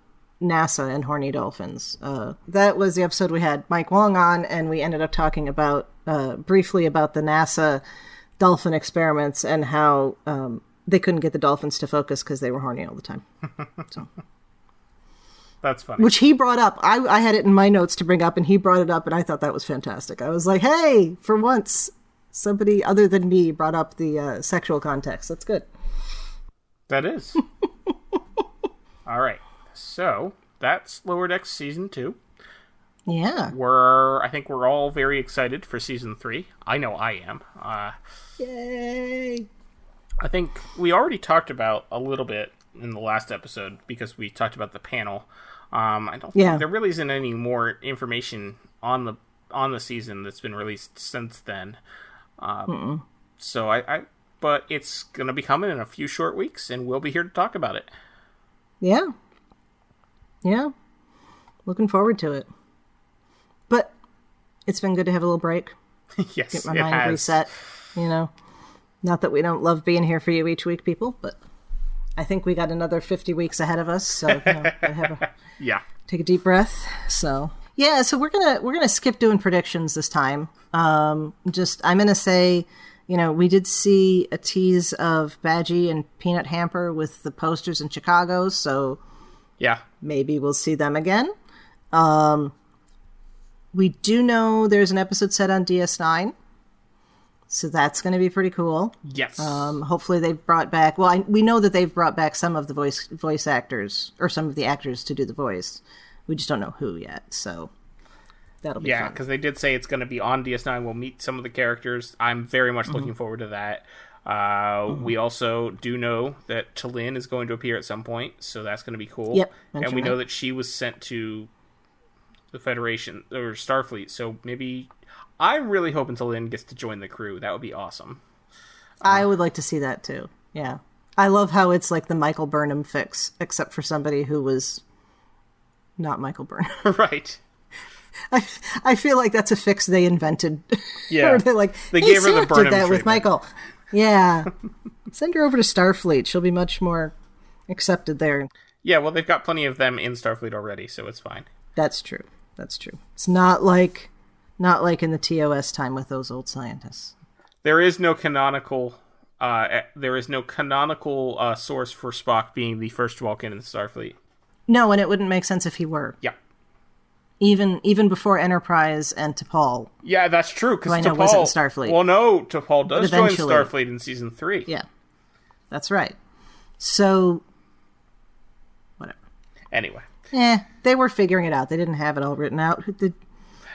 NASA and horny dolphins. That was the episode we had Mike Wong on, and we ended up talking about briefly about the NASA dolphin experiments and how they couldn't get the dolphins to focus because they were horny all the time. So. That's funny. Which he brought up. I had it in my notes to bring up, and he brought it up, and I thought that was fantastic. I was like, hey, for once, somebody other than me brought up the sexual context. That's good. That is. All right. So, that's Lower Decks Season 2. Yeah. I think we're all very excited for Season 3. I know I am. Yay! I think we already talked about a little bit in the last episode because we talked about the panel. I don't think there really isn't any more information on the season that's been released since then. So but it's going to be coming in a few short weeks, and we'll be here to talk about it. Yeah. Yeah. Looking forward to it. But it's been good to have a little break. Yes, get my mind reset, you know. Not that we don't love being here for you each week, people, but I think we got another 50 weeks ahead of us, so take a deep breath. So so we're gonna skip doing predictions this time. I'm gonna say, we did see a tease of Badgie and Peanut Hamper with the posters in Chicago, so maybe we'll see them again. We do know there's an episode set on DS9. So that's going to be pretty cool. Yes. Hopefully they've brought back... Well, we know that they've brought back some of the voice actors, or some of the actors to do the voice. We just don't know who yet, so that'll be fun. Yeah, because they did say it's going to be on DS9. We'll meet some of the characters. I'm very much looking forward to that. We also do know that T'Lyn is going to appear at some point, so that's going to be cool. Yep. And we know that she was sent to the Federation, or Starfleet, so maybe... I'm really hoping T'Lyn gets to join the crew. That would be awesome. I would like to see that too. Yeah. I love how it's like the Michael Burnham fix, except for somebody who was not Michael Burnham. Right. I feel like that's a fix they invented. Yeah. they gave her the Burnham did that treatment. with Michael. Yeah. Send her over to Starfleet. She'll be much more accepted there. Yeah, well, they've got plenty of them in Starfleet already, so it's fine. That's true. It's not like in the TOS time with those old scientists. There is no canonical source for Spock being the first Vulcan in Starfleet. No, and it wouldn't make sense if he were. Yeah. Even before Enterprise and T'Pol. Yeah, that's true. Because T'Pol wasn't in Starfleet. Well, no, T'Pol does join Starfleet in season 3. Yeah, that's right. So, whatever. Anyway. They were figuring it out. They didn't have it all written out.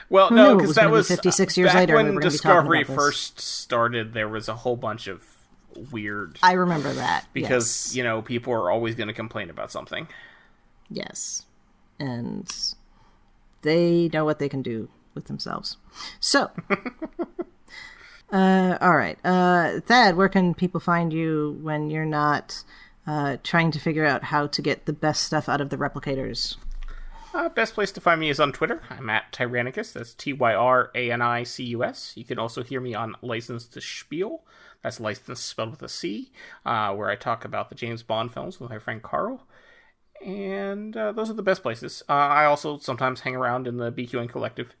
Well, no, because that was 56 years later. When Discovery first started, there was a whole bunch of weird. I remember that because people are always going to complain about something. Yes, and they know what they can do with themselves. So, all right, Thad, where can people find you when you're not trying to figure out how to get the best stuff out of the replicators? Best place to find me is on Twitter. I'm at Tyrannicus. That's Tyranicus. You can also hear me on License to Spiel. That's license spelled with a C, where I talk about the James Bond films with my friend Carl. And those are the best places. I also sometimes hang around in the BQN Collective.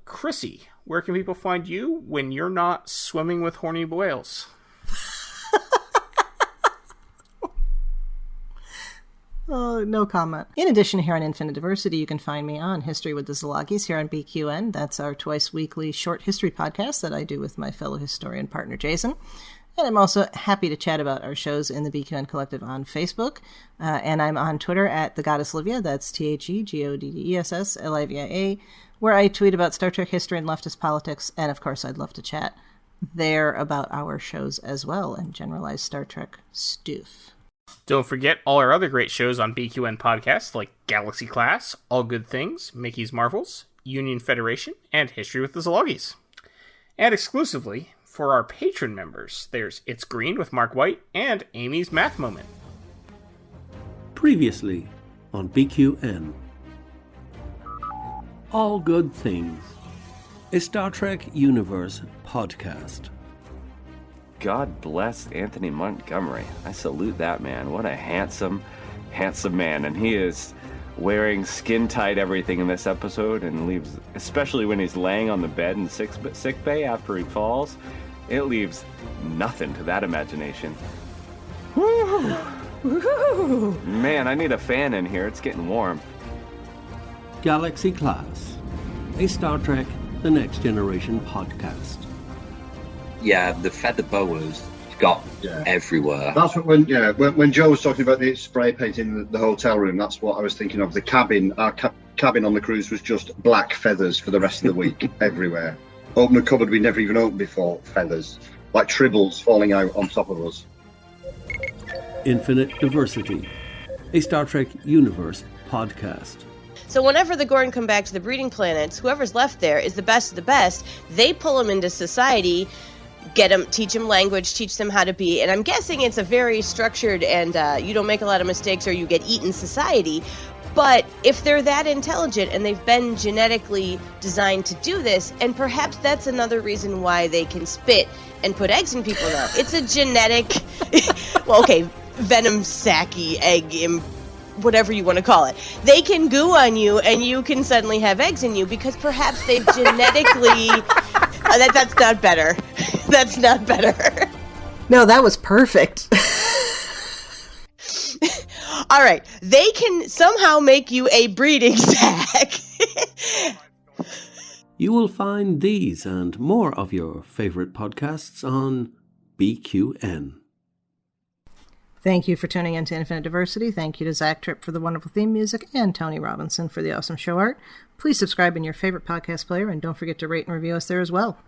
Chrissie, where can people find you when you're not swimming with horny whales? Oh, no comment. In addition, here on Infinite Diversity, you can find me on History with the Szilagys here on BQN. That's our twice-weekly short history podcast that I do with my fellow historian partner, Jason. And I'm also happy to chat about our shows in the BQN Collective on Facebook. And I'm on Twitter at The Goddess Livia, that's TheGoddessLivia, where I tweet about Star Trek history and leftist politics. And, of course, I'd love to chat there about our shows as well and generalized Star Trek stuff. Don't forget all our other great shows on BQN podcasts like Galaxy Class, All Good Things, Mickey's Marvels, Union Federation, and History with the Szilagys. And exclusively for our patron members, there's It's Green with Mark White and Amy's Math Moment. Previously on BQN. All Good Things, a Star Trek Universe podcast. God bless Anthony Montgomery. I salute that man. What a handsome, handsome man. And he is wearing skin-tight everything in this episode and leaves, especially when he's laying on the bed in sick bay after he falls, it leaves nothing to that imagination. Woo! Woo! Man, I need a fan in here. It's getting warm. Galaxy Class, a Star Trek The Next Generation podcast. Yeah, the feather boas got everywhere. That's what when Joe was talking about the spray painting the hotel room. That's what I was thinking of. The cabin, our cabin on the cruise was just black feathers for the rest of the week everywhere. Open a cupboard we never even opened before. Feathers, like tribbles falling out on top of us. Infinite Diversity, a Star Trek Universe podcast. So whenever the Gorn come back to the breeding planets, whoever's left there is the best of the best. They pull them into society. Get them, teach them language, teach them how to be, and I'm guessing it's a very structured and you don't make a lot of mistakes or you get eaten society. But if they're that intelligent and they've been genetically designed to do this, and perhaps that's another reason why they can spit and put eggs in people now. It's a genetic, well, okay, venom sacky egg, whatever you want to call it. They can goo on you and you can suddenly have eggs in you because perhaps they've genetically... that's not better. That's not better. No, that was perfect. All right. They can somehow make you a breeding sack. You will find these and more of your favorite podcasts on BQN. Thank you for tuning in to Infinite Diversity. Thank you to Zach Tripp for the wonderful theme music and Tony Robinson for the awesome show art. Please subscribe in your favorite podcast player and don't forget to rate and review us there as well.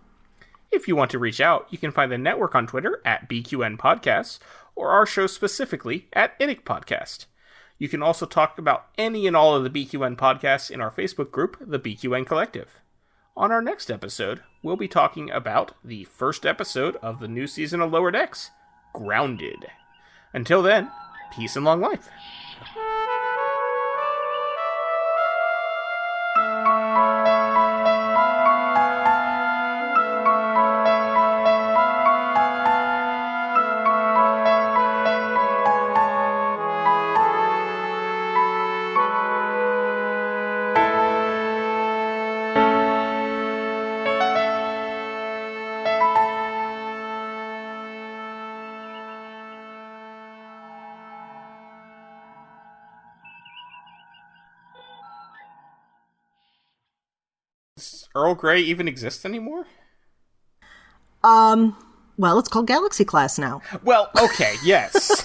If you want to reach out, you can find the network on Twitter at BQN Podcasts or our show specifically at INIC Podcast. You can also talk about any and all of the BQN podcasts in our Facebook group, the BQN Collective. On our next episode, we'll be talking about the first episode of the new season of Lower Decks, Grounded. Until then, peace and long life. Does Earl Grey even exist anymore? Well, it's called Galaxy Class now. Well, okay, yes.